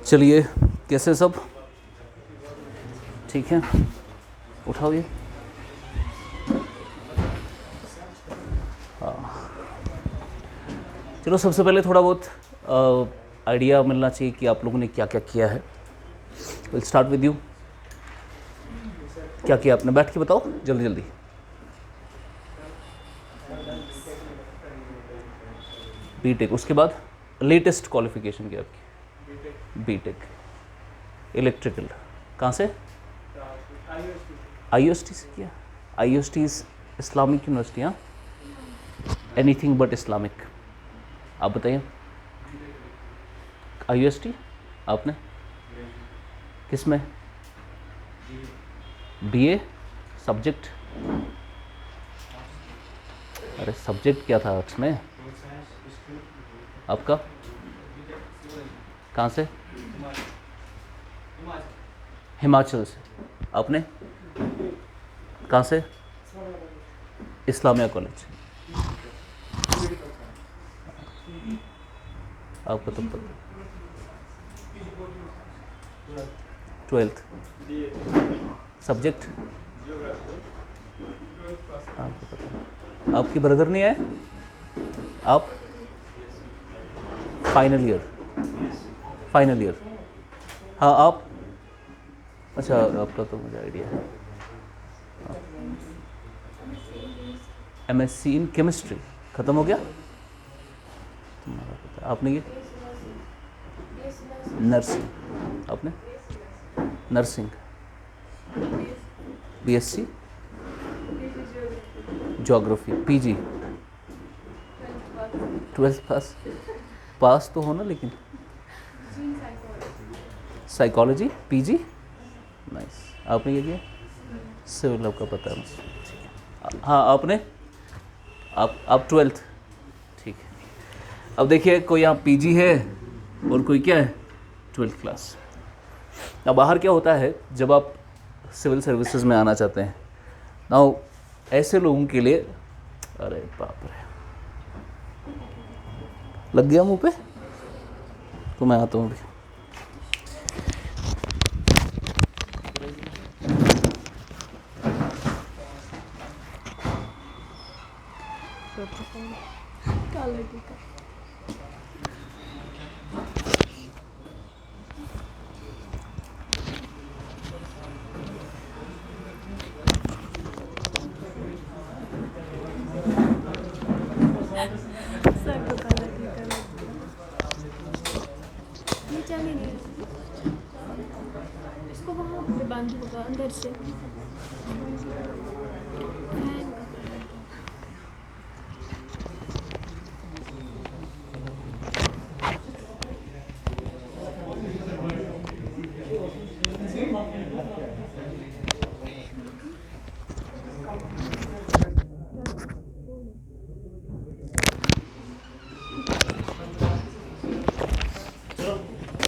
चलिए, कैसे सब ठीक है? उठाओ ये। हाँ, चलो सबसे पहले थोड़ा बहुत आइडिया मिलना चाहिए कि आप लोगों ने क्या क्या किया है। Will start with you. क्या किया आपने? बैठ के बताओ जल्दी जल्दी। बीटेक, उसके बाद लेटेस्ट क्वालिफिकेशन की आपकी? BTech electrical. कहाँ से? आईओएसटी से किया। IUST Islamic University. हाँ, एनीथिंग बट इस्लामिक। आप बताइए। आईओएसटी आपने किस में? बीए। सब्जेक्ट? अरे सब्जेक्ट क्या था उसमें आपका? कहाँ से? हिमाचल से। आपने कहाँ से? इस्लामिया कॉलेज। आपको तो पता। 12th सब्जेक्ट आपको पता। आपकी ब्रदर नहीं आए? आप फाइनल ईयर? Final year. हाँ आप, अच्छा आपका तो मुझे आइडिया है। एमएससी इन केमिस्ट्री ख़त्म हो गया तुम्हारा? पता। आपने ये नर्सिंग? आपने nursing? BSc geography. PG 12th पास? पास तो होना, लेकिन साइकोलॉजी पीजी। नाइस। आपने ये किया? सिविल लव का पता है मुझे। हाँ आपने? आप 12th। ठीक है। अब देखिए, कोई यहाँ पीजी है और कोई क्या है 12th क्लास। अब बाहर क्या होता है जब आप सिविल सर्विसेज में आना चाहते हैं ना, ऐसे लोगों के लिए, अरे बाप रे, लग गया मुंह पे तो मैं आता हूँ अभी। इसको वहाँ पे बांध होगा अंदर से।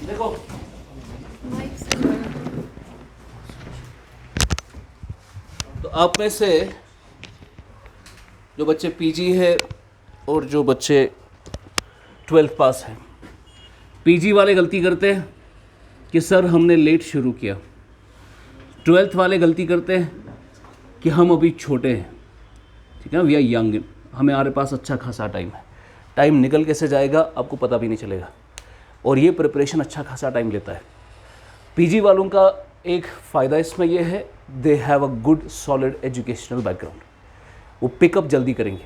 देखो तो आप में से जो बच्चे पीजी है और जो बच्चे 12th पास हैं, पीजी वाले गलती करते हैं कि सर हमने लेट शुरू किया। 12th वाले गलती करते हैं कि हम अभी छोटे हैं, ठीक है, वी आर यंग, हमारे पास अच्छा खासा टाइम है। टाइम निकल कैसे जाएगा आपको पता भी नहीं चलेगा, और ये प्रिपरेशन अच्छा खासा टाइम लेता है। पीजी वालों का एक फ़ायदा इसमें यह है, they have a good solid educational background, वो पिकअप जल्दी करेंगे।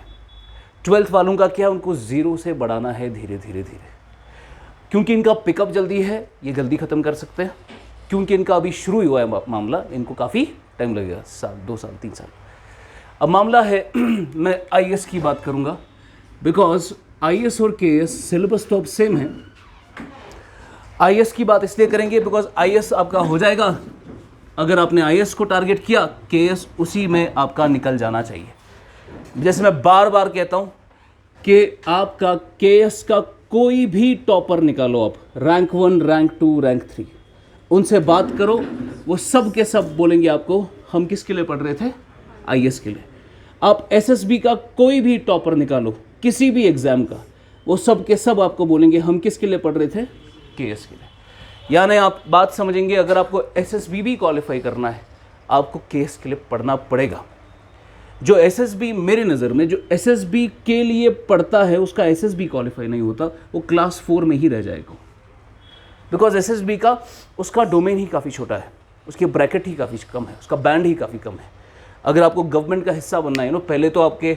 12th वालों का क्या, उनको ज़ीरो से बढ़ाना है धीरे धीरे धीरे। क्योंकि इनका पिकअप जल्दी है, ये जल्दी ख़त्म कर सकते हैं। क्योंकि इनका अभी शुरू ही हुआ है मामला, इनको काफ़ी टाइम लगेगा, साल 2 साल 3 साल। अब मामला है मैं आईएएस की बात करूँगा, बिकॉज आईएएस और केएएस सिलेबस तो अब सेम है। आईएएस की बात इसलिए करेंगे बिकॉज आईएएस आपका हो जाएगा, अगर आपने आईएएस को टारगेट किया, केएएस उसी में आपका निकल जाना चाहिए। जैसे मैं बार बार कहता हूँ कि आपका केएएस का कोई भी टॉपर निकालो, आप रैंक 1, रैंक 2, रैंक 3, उनसे बात करो, वो सब के सब बोलेंगे आपको हम किसके लिए पढ़ रहे थे, आईएएस के लिए। आप एसएसबी का कोई भी टॉपर निकालो, किसी भी एग्ज़ाम का, वो सब के सब आपको बोलेंगे हम किसके लिए पढ़ रहे थे, केएस के लिए। यानी आप बात समझेंगे, अगर आपको एसएसबी भी क्वालिफाई करना है आपको केएस के लिए पढ़ना पड़ेगा। जो एसएसबी, मेरे नज़र में जो एसएसबी के लिए पढ़ता है उसका एसएसबी क्वालिफाई नहीं होता, वो क्लास 4 में ही रह जाएगा। बिकॉज एसएसबी का उसका डोमेन ही काफ़ी छोटा है, उसकी ब्रैकेट ही काफ़ी कम है, उसका बैंड ही काफ़ी कम है। अगर आपको गवर्नमेंट का हिस्सा बनना है पहले तो आपके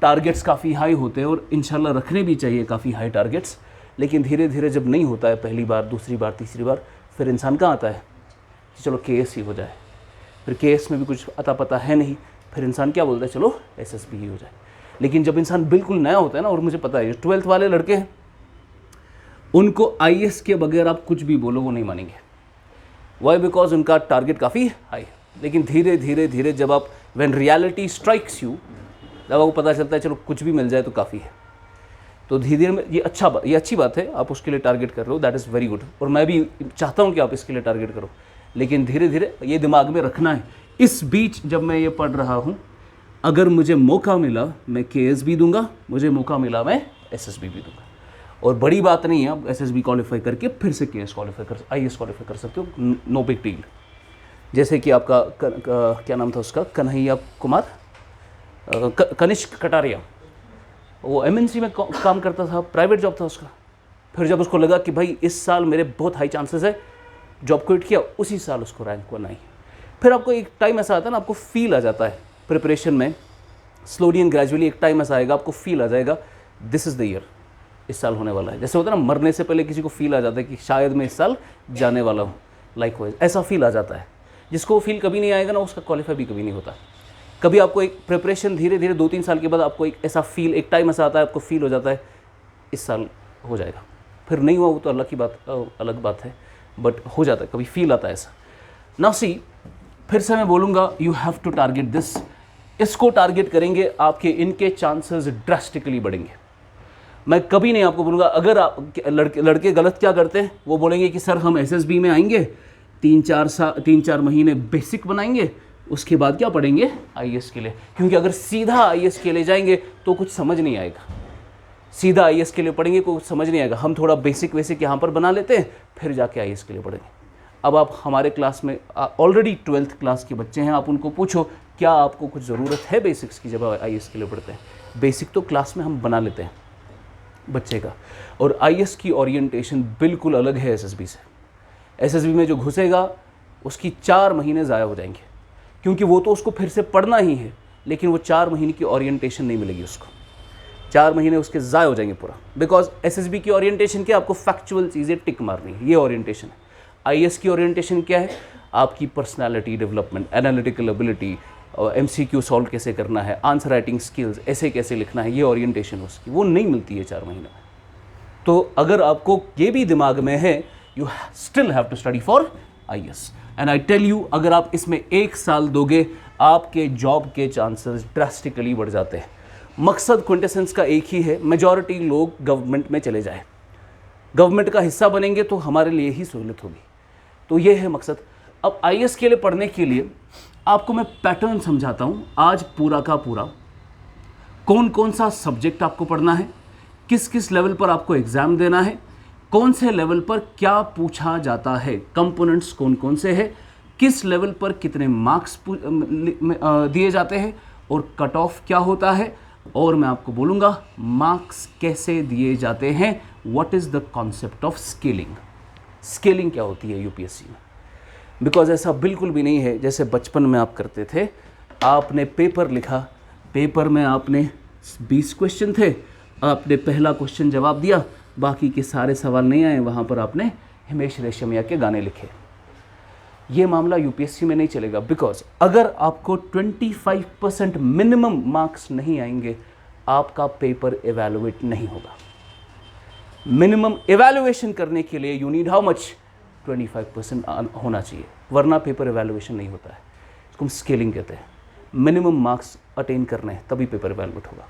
टारगेट्स काफ़ी हाई होते हैं और इंशाल्लाह रखने भी चाहिए काफ़ी हाई टारगेट्स, लेकिन धीरे धीरे जब नहीं होता है पहली बार, दूसरी बार, तीसरी बार, फिर इंसान कहाँ आता है कि चलो केएस ही हो जाए। फिर केएस में भी कुछ अता पता है नहीं, फिर इंसान क्या बोलता है चलो एसएसबी ही हो जाए। लेकिन जब इंसान बिल्कुल नया होता है ना, और मुझे पता है 12th वाले लड़के हैं, उनको आईएएस के बगैर आप कुछ भी बोलो वो नहीं मानेंगे। वाई? बिकॉज उनका टारगेट काफ़ी हाई है। लेकिन धीरे धीरे धीरे जब आप व्हेन रियलिटी स्ट्राइक्स यू, जब आपको पता चलता है चलो कुछ भी मिल जाए तो काफ़ी है, तो धीरे धीरे में ये अच्छी बात है, आप उसके लिए टारगेट कर रहे हो, दैट इज़ वेरी गुड। और मैं भी चाहता हूँ कि आप इसके लिए टारगेट करो, लेकिन धीरे धीरे ये दिमाग में रखना है। इस बीच जब मैं ये पढ़ रहा हूँ, अगर मुझे मौका मिला मैं केएस भी दूंगा, मुझे मौका मिला मैं एसएसबी भी दूंगा। और बड़ी बात नहीं है, आप एसएसबी क्वालिफाई करके फिर से केएस क्वालिफाई कर, आईएएस क्वालिफाई कर सकते हो, नो बिग डील। जैसे कि आपका क्या नाम था उसका, कन्हैया कुमार, कनिष्क कटारिया, वो एमएनसी में काम करता था, प्राइवेट जॉब था उसका। फिर जब उसको लगा कि भाई इस साल मेरे बहुत हाई चांसेस है, जॉब क्विट किया, उसी साल उसको रैंक 1 आई। फिर आपको एक टाइम ऐसा आता है ना, आपको फील आ जाता है प्रिपरेशन में, स्लोली एंड ग्रेजुअली एक टाइम ऐसा आएगा, आपको फील आ जाएगा दिस इज़ द ईयर, इस साल होने वाला है। जैसे होता है ना, मरने से पहले किसी को फील आ जाता है कि शायद मैं इस साल जाने वाला हूँ, लाइकवाइज ऐसा फील आ जाता है। जिसको फील कभी नहीं आएगा ना, उसका क्वालिफाई भी कभी नहीं होता। कभी आपको एक प्रिपरेशन धीरे धीरे 2-3 साल के बाद आपको एक ऐसा फील, एक टाइम ऐसा आता है, आपको फील हो जाता है इस साल हो जाएगा। फिर नहीं हुआ वो तो अलग बात है, बट हो जाता है, कभी फील आता है ऐसा। नाउ सी, फिर से मैं बोलूँगा you have to target this. इसको टारगेट करेंगे आपके इनके चांसेस ड्रास्टिकली बढ़ेंगे। मैं कभी नहीं आपको बोलूँगा, अगर आप लड़के गलत क्या करते हैं, वो बोलेंगे कि सर हम एसएसबी में आएंगे, 3-4 महीने बेसिक बनाएंगे, उसके बाद क्या पढ़ेंगे आईएएस के लिए। क्योंकि अगर सीधा आईएएस के लिए जाएंगे तो कुछ समझ नहीं आएगा, सीधा आईएएस के लिए पढ़ेंगे कुछ समझ नहीं आएगा। हम थोड़ा बेसिक यहाँ पर बना लेते हैं, फिर जाके आईएएस के लिए पढ़ेंगे। अब आप हमारे क्लास में ऑलरेडी 12th क्लास के बच्चे हैं, आप उनको पूछो क्या आपको कुछ ज़रूरत है बेसिक्स की जब आईएएस के लिए पढ़ते हैं। बेसिक तो क्लास में हम बना लेते हैं बच्चे का, और आईएएस की ओरिएंटेशन बिल्कुल अलग है एसएसबी से। एसएसबी में जो घुसेगा उसकी 4 महीने ज़ाया हो जाएंगे, क्योंकि वो तो उसको फिर से पढ़ना ही है, लेकिन वो 4 महीने की ओरिएंटेशन नहीं मिलेगी उसको, 4 महीने उसके ज़ाया हो जाएंगे पूरा। बिकॉज एसएसबी की ओरिएंटेशन क्या, आपको फैक्चुअल चीज़ें टिक मारनी है, ये ओरिएंटेशन है। आईएएस की ओरिएंटेशन क्या है, आपकी personality development, analytical ability, MCQ solve कैसे करना है, आंसर राइटिंग स्किल्स, ऐसे कैसे लिखना है, ये ओरिएंटेशन उसकी, वो नहीं मिलती है 4 महीने में। तो अगर आपको ये भी दिमाग में है, you still have to study for IAS. And I tell you, अगर आप इसमें 1 साल दोगे, आपके जॉब के चांसेस ड्रास्टिकली बढ़ जाते हैं। मकसद क्विंटेसेंस का एक ही है, मेजॉरिटी लोग गवर्नमेंट में चले जाए, गवर्नमेंट का हिस्सा बनेंगे तो हमारे लिए ही सहूलत होगी। तो ये है मकसद। अब आईएएस के लिए पढ़ने के लिए आपको मैं पैटर्न समझाता हूँ आज पूरा का पूरा, कौन कौन सा सब्जेक्ट आपको पढ़ना है, किस किस लेवल पर आपको एग्ज़ाम देना है, कौन से लेवल पर क्या पूछा जाता है, कंपोनेंट्स कौन कौन से हैं, किस लेवल पर कितने मार्क्स दिए जाते हैं, और कट ऑफ क्या होता है, और मैं आपको बोलूँगा मार्क्स कैसे दिए जाते हैं। What is the concept of scaling, scaling क्या होती है यूपीएससी में। बिकॉज ऐसा बिल्कुल भी नहीं है जैसे बचपन में आप करते थे, आपने पेपर लिखा, पेपर में आपने 20 क्वेश्चन थे, आपने पहला क्वेश्चन जवाब दिया, बाकी के सारे सवाल नहीं आए, वहाँ पर आपने हिमेश रेशमिया के गाने लिखे। ये मामला यूपीएससी में नहीं चलेगा। बिकॉज अगर आपको 25% मिनिमम मार्क्स नहीं आएंगे, आपका पेपर एवेलुएट नहीं होगा। मिनिमम एवेलुएशन करने के लिए यू नीड हाउ मच, 25% होना चाहिए, वरना पेपर एवेलुएशन नहीं होता है। इसको हम स्केलिंग कहते हैं। मिनिमम मार्क्स अटेन करने हैं तभी पेपर एवेलुएट होगा,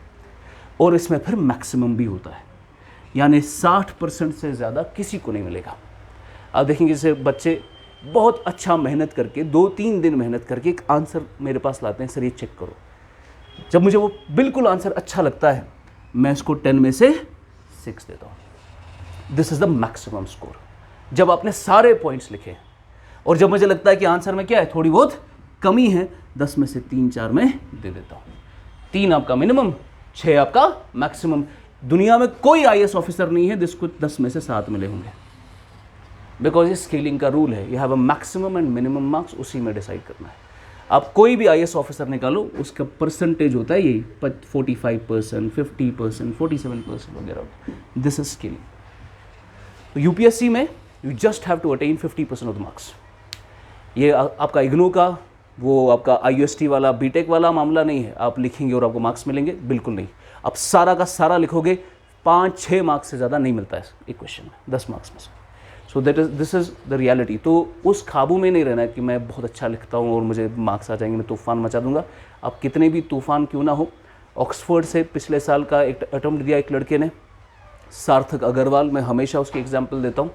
और इसमें फिर मैक्सिमम भी होता है, यानी 60% से ज़्यादा किसी को नहीं मिलेगा। आप देखेंगे जैसे बच्चे बहुत अच्छा मेहनत करके 2-3 दिन मेहनत करके एक आंसर मेरे पास लाते हैं, सर ये चेक करो, जब मुझे वो बिल्कुल आंसर अच्छा लगता है मैं इसको 10 में से 6 देता हूँ। This is the maximum score. जब आपने सारे पॉइंट्स लिखे और जब मुझे लगता है कि आंसर में क्या है, थोड़ी बहुत कमी है, 10 में से 3-4 में दे देता हूँ। 3 आपका मिनिमम, 6 आपका मैक्सिमम। दुनिया में कोई IAS ऑफिसर नहीं है जिसको 10 में से 7 मिले होंगे, बिकॉज ये स्केलिंग का रूल है। You have a maximum and minimum marks, उसी में डिसाइड करना है। आप कोई भी IAS ऑफिसर निकालो, उसका परसेंटेज होता है यही 45%, 50%, 47% वगैरह। This is scaling. तो UPSC में you just have to attain 50% of the marks. ये आपका इग्नू का, वो आपका IUST वाला, BTech वाला मामला नहीं है आप लिखेंगे और आपको मार्क्स मिलेंगे, बिल्कुल नहीं। आप सारा का सारा लिखोगे, 5-6 मार्क्स से ज़्यादा नहीं मिलता है एक क्वेश्चन में, 10 मार्क्स में से। So this is the reality. तो उस काबू में नहीं रहना है कि मैं बहुत अच्छा लिखता हूँ और मुझे मार्क्स आ जाएंगे, मैं तूफ़ान मचा दूंगा। आप कितने भी तूफ़ान क्यों ना हो। ऑक्सफोर्ड से पिछले साल का एक अटेम्प्ट दिया एक लड़के ने, सार्थक अग्रवाल, मैं हमेशा उसकी एग्जाम्पल देता हूँ।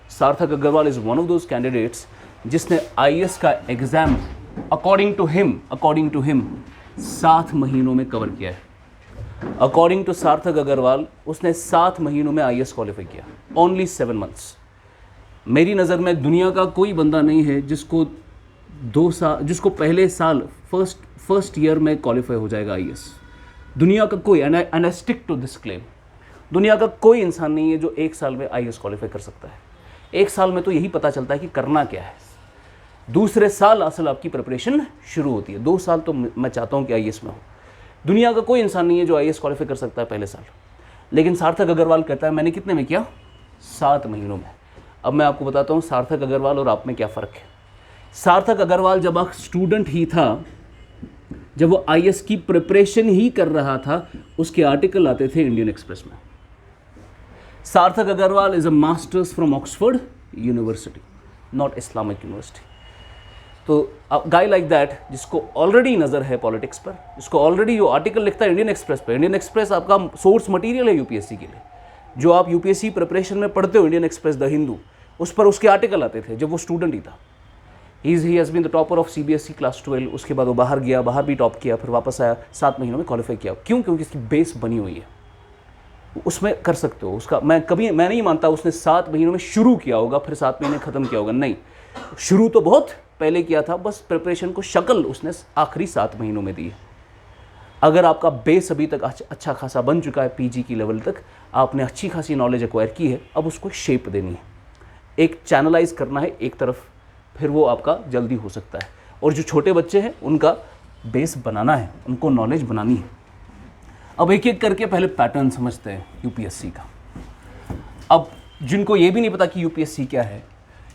Sarthak Agrawal is one of those candidates जिसने IAS का एग्ज़ाम अकॉर्डिंग टू हिम 7 महीनों में कवर किया है। अकॉर्डिंग टू सार्थक अग्रवाल उसने 7 महीनों में IAS क्वालिफाई किया, ओनली 7 मंथ्स। मेरी नज़र में दुनिया का कोई बंदा नहीं है जिसको पहले साल फर्स्ट ईयर में क्वालिफाई हो जाएगा IAS। दुनिया का कोई, and I stick to this claim, दुनिया का कोई इंसान नहीं है जो 1 साल में IAS क्वालिफाई कर सकता है। 1 साल में तो यही पता चलता है कि करना क्या है। दूसरे साल असल आपकी प्रिपरेशन शुरू होती है। 2 साल तो मैं चाहता हूँ कि IAS में हो। दुनिया का कोई इंसान नहीं है जो IAS क्वालिफाई कर सकता है पहले साल। लेकिन सार्थक अग्रवाल कहता है मैंने कितने में किया, 7 महीनों में। अब मैं आपको बताता हूँ सार्थक अग्रवाल और आप में क्या फ़र्क है। सार्थक अग्रवाल जब आप स्टूडेंट ही था, जब वो IAS की प्रिपरेशन ही कर रहा था, उसके आर्टिकल आते थे इंडियन एक्सप्रेस में। Sarthak Agrawal is a masters from Oxford University, not Islamic University. तो गाय लाइक दैट, जिसको ऑलरेडी नज़र है पॉलिटिक्स पर, जिसको ऑलरेडी जो आर्टिकल लिखता है इंडियन एक्सप्रेस पर, इंडियन एक्सप्रेस आपका सोर्स मटेरियल है UPSC के लिए। जो आप UPSC प्रिपरेशन में पढ़ते हो, इंडियन एक्सप्रेस, द हिंदू, उस पर उसके आर्टिकल आते थे जब वो स्टूडेंट ही था। He has been the topper of CBSE class 12। उसके बाद वो बाहर गया, बाहर भी टॉप किया, फिर वापस आया, 7 महीनों में क्वालिफाई किया। क्यों? क्योंकि इसकी बेस बनी हुई है, उसमें कर सकते हो। उसका मैं नहीं मानता उसने 7 महीनों में शुरू किया होगा फिर 7 महीने ख़त्म किया होगा, नहीं। शुरू तो बहुत पहले किया था, बस प्रिपरेशन को शक्ल उसने आखिरी 7 महीनों में दी है। अगर आपका बेस अभी तक अच्छा खासा बन चुका है, PG की लेवल तक आपने अच्छी खासी नॉलेज एक्वायर की है, अब उसको शेप देनी है, एक चैनलाइज करना है एक तरफ, फिर वो आपका जल्दी हो सकता है। और जो छोटे बच्चे हैं उनका बेस बनाना है, उनको नॉलेज बनानी है। अब एक एक करके पहले पैटर्न समझते हैं UPSC का। अब जिनको ये भी नहीं पता कि UPSC क्या है,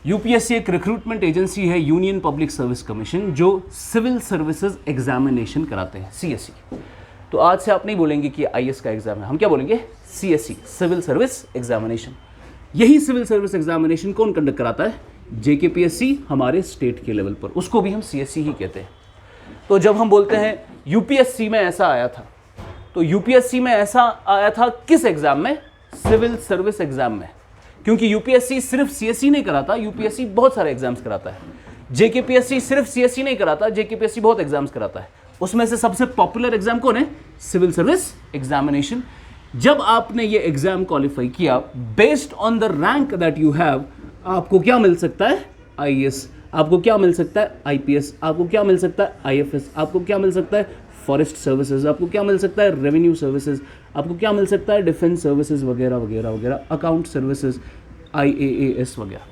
UPSC एक रिक्रूटमेंट एजेंसी है, यूनियन पब्लिक सर्विस कमीशन, जो सिविल सर्विसेज एग्जामिनेशन कराते हैं, CSE। तो आज से आप नहीं बोलेंगे कि IAS का एग्जाम है, हम क्या बोलेंगे, CSE, सिविल सर्विस एग्जामिनेशन। यही सिविल सर्विस एग्जामिनेशन कौन कंडक्ट कराता है, JKPSC हमारे स्टेट के लेवल पर, उसको भी हम CSE ही कहते हैं। तो जब हम बोलते हैं UPSC में ऐसा आया था, तो UPSC में ऐसा आया था किस एग्जाम में, सिविल सर्विस एग्जाम में। क्योंकि UPSC सिर्फ CSE नहीं कराता, UPSC बहुत सारे एग्जाम्स कराता है। JKPSC सिर्फ CSE नहीं कराता, JKPSC बहुत एग्जाम्स कराता है। उसमें से सबसे पॉपुलर एग्जाम कौन है, सिविल सर्विस एग्जामिनेशन। जब आपने ये एग्जाम क्वालिफाई किया, based on the rank that you have, आपको क्या मिल सकता है, IAS, आपको क्या मिल सकता है, IPS, आपको क्या मिल सकता है, IFS, आपको क्या मिल सकता है, फॉरेस्ट सर्विसेज, आपको क्या मिल सकता है, रेवेन्यू सर्विसेज, आपको क्या मिल सकता है, डिफेंस सर्विसेज वगैरह वगैरह वगैरह, अकाउंट सर्विसेज, IAAS वगैरह।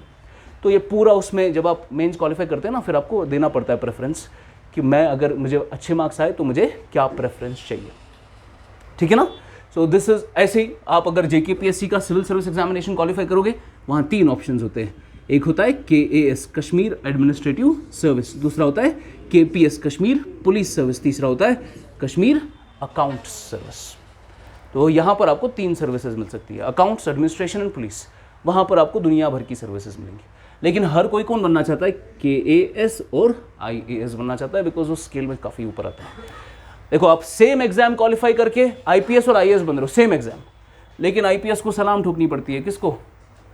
तो ये पूरा उसमें जब आप मेंस क्वालिफाई करते हैं ना, फिर आपको देना पड़ता है प्रेफरेंस कि मैं अगर मुझे अच्छे मार्क्स आए तो मुझे क्या प्रेफरेंस चाहिए, ठीक है ना। सो दिस इज ऐसे ही आप अगर JKPSC का सिविल सर्विस एग्जामिनेशन क्वालिफाई करोगे, वहाँ 3 ऑप्शंस होते हैं। एक होता है KAS, कश्मीर एडमिनिस्ट्रेटिव सर्विस, दूसरा होता है KPS, कश्मीर पुलिस सर्विस, तीसरा होता है कश्मीर अकाउंट सर्विस। तो यहाँ पर आपको 3 सर्विसेज मिल सकती है, अकाउंट्स, एडमिनिस्ट्रेशन एंड पुलिस। वहाँ पर आपको दुनिया भर की सर्विसेज मिलेंगी। लेकिन हर कोई कौन बनना चाहता है, KAS और IAS बनना चाहता है, बिकॉज वो स्केल में काफ़ी ऊपर आता है। देखो आप सेम एग्जाम क्वालिफाई करके IPS और IAS बन रहे हो, सेम एग्जाम, लेकिन IPS को सलाम ठोकनी पड़ती है, किसको,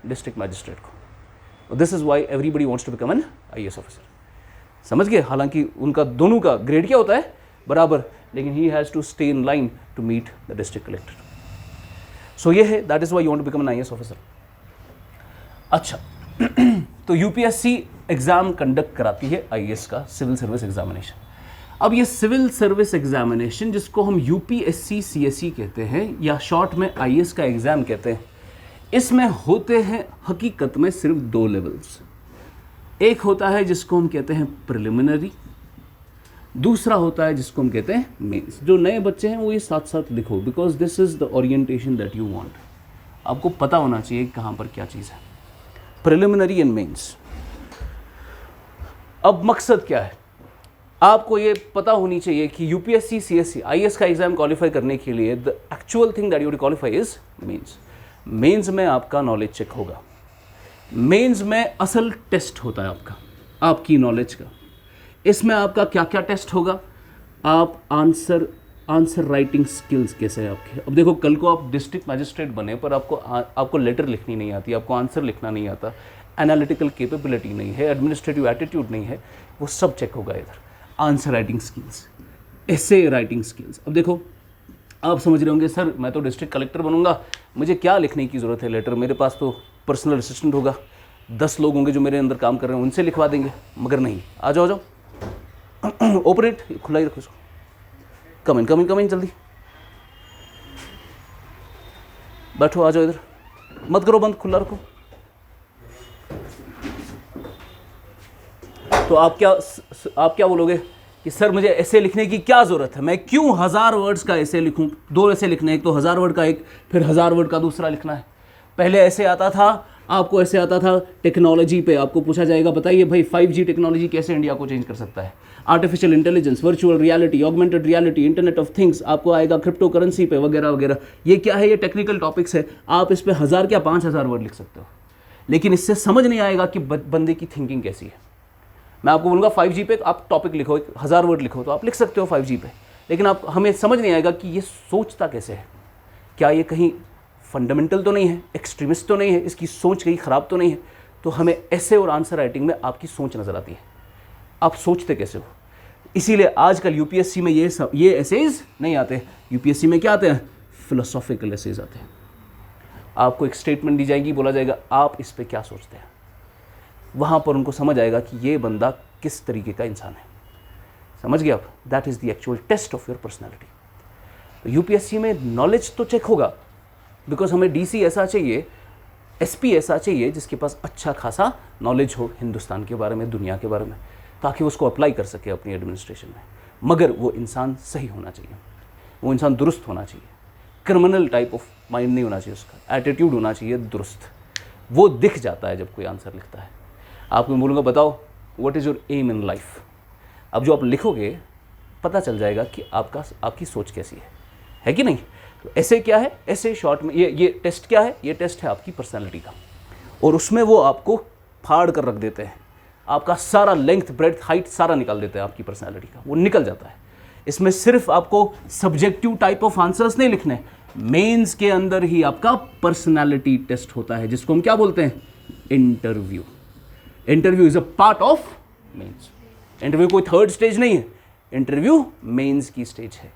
डिस्ट्रिक्ट मैजिस्ट्रेट को। This is why everybody wants to become an IAS officer. समझ गए, हालांकि उनका दोनों का ग्रेड क्या होता है, बराबर, लेकिन he has to stay in line to meet the district collector. So ये है, that is why you want to become an IAS officer. अच्छा, तो यूपीएससी एग्ज़ाम कंडक्ट कराती है IAS का सिविल सर्विस एग्जामिनेशन. अब ये सिविल सर्विस एग्जामिनेशन जिसको हम UPSC CSE कहते हैं या शॉर्ट में IAS का एग्ज़ाम कहते हैं, इसमें होते हैं हकीकत में सिर्फ 2 लेवल्स. एक होता है जिसको हम कहते हैं प्रिलिमिनरी, दूसरा होता है जिसको हम कहते हैं मेंस. जो नए बच्चे हैं वो ये साथ साथ लिखो, because this is the orientation that you want. आपको पता होना चाहिए कहाँ पर क्या चीज़ है. Preliminary and mains. अब मकसद क्या है, आपको ये पता होनी चाहिए कि UPSC CSE IAS का एग्जाम क्वालिफाई करने के लिए the actual thing that you qualify is mains. Mains में आपका नॉलेज चेक होगा. मेंस में असल टेस्ट होता है आपकी नॉलेज का. इसमें आपका क्या क्या टेस्ट होगा, आप आंसर राइटिंग स्किल्स कैसे हैं आपके. अब देखो, कल को आप डिस्ट्रिक्ट मैजिस्ट्रेट बने पर आपको लेटर लिखनी नहीं आती, आपको आंसर लिखना नहीं आता, एनालिटिकल कैपेबिलिटी नहीं है, एडमिनिस्ट्रेटिव एटीट्यूड नहीं है, वो सब चेक होगा इधर. Answer writing skills, essay writing skills. अब देखो, आप समझ रहे होंगे सर मैं तो डिस्ट्रिक्ट कलेक्टर बनूंगा, मुझे क्या लिखने की ज़रूरत है लेटर, मेरे पास तो पर्सनल असिस्टेंट होगा, 10 लोग होंगे जो मेरे अंदर काम कर रहे हैं, उनसे लिखवा देंगे. मगर नहीं, आ जाओ ऑपरेट, खुला ही रखो इसको. कम इन जल्दी बैठो, आ जाओ इधर, मत करो बंद, खुला रखो. तो आप क्या बोलोगे कि सर मुझे ऐसे लिखने की क्या ज़रूरत है, मैं क्यों 1000 वर्ड्स का ऐसे लिखूं. 2 ऐसे लिखने, एक तो 1000 वर्ड का, एक फिर 1000 वर्ड का दूसरा लिखना है. पहले ऐसे आता था, आपको ऐसे आता था टेक्नोलॉजी पे, आपको पूछा जाएगा बताइए भाई 5G टेक्नोलॉजी कैसे इंडिया को चेंज कर सकता है. Artificial intelligence, virtual reality, augmented reality, internet of things, आपको आएगा क्रिप्टो करेंसी पे वगैरह वगैरह. ये क्या है, ये टेक्निकल टॉपिक्स है. आप इस पे 1000 क्या 5000 वर्ड लिख सकते हो, लेकिन इससे समझ नहीं आएगा कि बंदे की थिंकिंग कैसी है. मैं आपको बोलूँगा 5G पे आप टॉपिक लिखो, 1000 वर्ड लिखो, तो आप लिख सकते हो 5G पे, लेकिन हमें समझ नहीं आएगा कि ये सोचता कैसे है, क्या ये कहीं फंडामेंटल तो नहीं है, एक्सट्रीमिस्ट तो नहीं है, इसकी सोच कहीं ख़राब तो नहीं है. तो हमें ऐसे और आंसर राइटिंग में आपकी सोच नज़र आती है, आप सोचते कैसे हो. इसीलिए आजकल UPSC में ये एसेज नहीं आते. UPSC में क्या आते हैं, फिलोसॉफिकल एसेज आते हैं. आपको एक स्टेटमेंट दी जाएगी, बोला जाएगा आप इस पर क्या सोचते हैं. वहाँ पर उनको समझ आएगा कि ये बंदा किस तरीके का इंसान है. समझ गए आप, that is the actual test of your personality. तो UPSC में नॉलेज तो चेक होगा, बिकॉज हमें DC ऐसा चाहिए, SP ऐसा चाहिए जिसके पास अच्छा खासा नॉलेज हो हिंदुस्तान के बारे में, दुनिया के बारे में, ताकि उसको अप्लाई कर सके अपनी एडमिनिस्ट्रेशन में. मगर वो इंसान सही होना चाहिए, वो इंसान दुरुस्त होना चाहिए, क्रिमिनल टाइप ऑफ माइंड नहीं होना चाहिए, उसका एटीट्यूड होना चाहिए दुरुस्त. वो दिख जाता है जब कोई आंसर लिखता है. आपको बोलूँगा बताओ what is your aim in life. अब जो आप लिखोगे पता चल जाएगा कि आपकी सोच कैसी है कि नहीं. तो ऐसे क्या है, ऐसे शॉर्ट में ये टेस्ट क्या है, ये टेस्ट है आपकी पर्सनैलिटी का. और उसमें वो आपको फाड़ कर रख देते हैं, आपका सारा लेंथ ब्रेड्थ हाइट सारा निकाल देते हैं आपकी पर्सनैलिटी का, वो निकल जाता है. इसमें सिर्फ आपको सब्जेक्टिव टाइप ऑफ आंसर्स नहीं लिखने, मेंस के अंदर ही आपका पर्सनैलिटी टेस्ट होता है, जिसको हम क्या बोलते हैं, interview. Interview is a part of mains. Interview कोई थर्ड स्टेज नहीं है, इंटरव्यू मेंस की स्टेज है.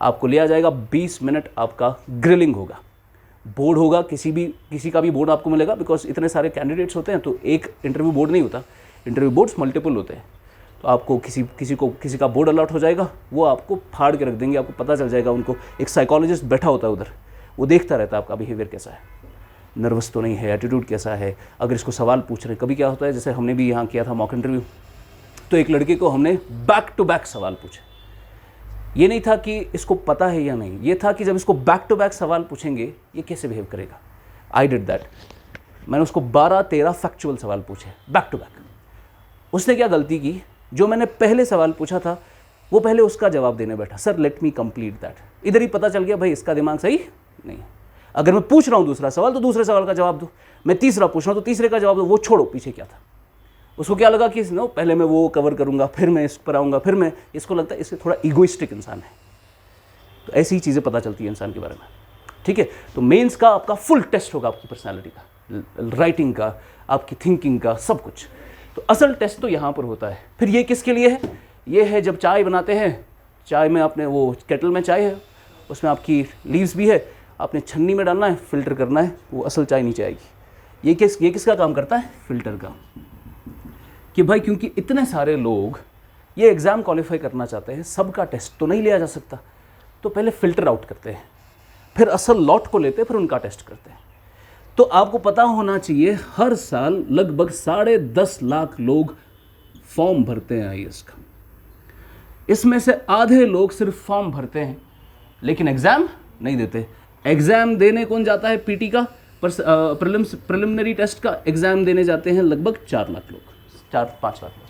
आपको लिया जाएगा 20 मिनट, आपका ग्रिलिंग होगा, बोर्ड होगा, किसी का भी बोर्ड आपको मिलेगा, बिकॉज इतने सारे कैंडिडेट्स होते हैं तो एक इंटरव्यू बोर्ड नहीं होता, इंटरव्यू बोर्ड्स मल्टीपल होते हैं. तो आपको किसी का बोर्ड अलॉट हो जाएगा, वो आपको फाड़ के रख देंगे, आपको पता चल जाएगा. उनको एक साइकोलॉजिस्ट बैठा होता है उधर, वो देखता रहता है आपका बिहेवियर कैसा है, नर्वस तो नहीं है, एटीट्यूड कैसा है. अगर इसको सवाल पूछ रहे हैं, कभी क्या होता है, जैसे हमने भी यहाँ किया था मॉक इंटरव्यू, तो एक लड़के को हमने बैक टू बैक सवाल पूछे. ये नहीं था कि इसको पता है या नहीं, ये था कि जब इसको बैक टू बैक सवाल पूछेंगे ये कैसे बिहेव करेगा. I did that. मैंने उसको 12-13 फैक्चुअल सवाल पूछे बैक टू बैक. उसने क्या गलती की, जो मैंने पहले सवाल पूछा था वो पहले उसका जवाब देने बैठा. Sir let me complete that. इधर ही पता चल गया भाई इसका दिमाग सही नहीं है. अगर मैं पूछ रहा हूँ दूसरा सवाल तो दूसरे सवाल का जवाब दो, मैं तीसरा पूछ रहा हूँ तो तीसरे का जवाब दो. वो छोड़ो पीछे क्या था. उसको क्या लगा कि नो पहले मैं वो कवर करूँगा, फिर मैं इस पर आऊँगा, फिर मैं, इसको लगता है इससे थोड़ा ईगोइस्टिक इंसान है. तो ऐसी ही चीज़ें पता चलती है इंसान के बारे में. ठीक है, तो मेंस का आपका फुल टेस्ट होगा आपकी पर्सनालिटी का, राइटिंग का, आपकी थिंकिंग का, सब कुछ. तो असल टेस्ट तो यहाँ पर होता है. फिर ये किसके लिए है, ये है जब चाय बनाते हैं, चाय में आपने वो केटल में चाय है, उसमें आपकी लीव्स भी है, आपने छन्नी में डालना है, फ़िल्टर करना है, वो असल चाय नीचे आएगी। ये किसका काम करता है? फ़िल्टर का। कि भाई क्योंकि इतने सारे लोग ये एग्ज़ाम क्वालिफाई करना चाहते हैं, सबका टेस्ट तो नहीं लिया जा सकता, तो पहले फ़िल्टर आउट करते हैं, फिर असल लॉट को लेते हैं, फिर उनका टेस्ट करते हैं। तो आपको पता होना चाहिए हर साल लगभग 10.5 लाख लोग फॉर्म भरते हैं IAS का। इसमें से आधे लोग सिर्फ फॉर्म भरते हैं लेकिन एग्ज़ाम नहीं देते। एग्ज़ाम देने कौन जाता है? पीटी का प्रिलिमिनरी टेस्ट का एग्ज़ाम देने जाते हैं लगभग 4 लाख लोग, 4-5 लाख लोग।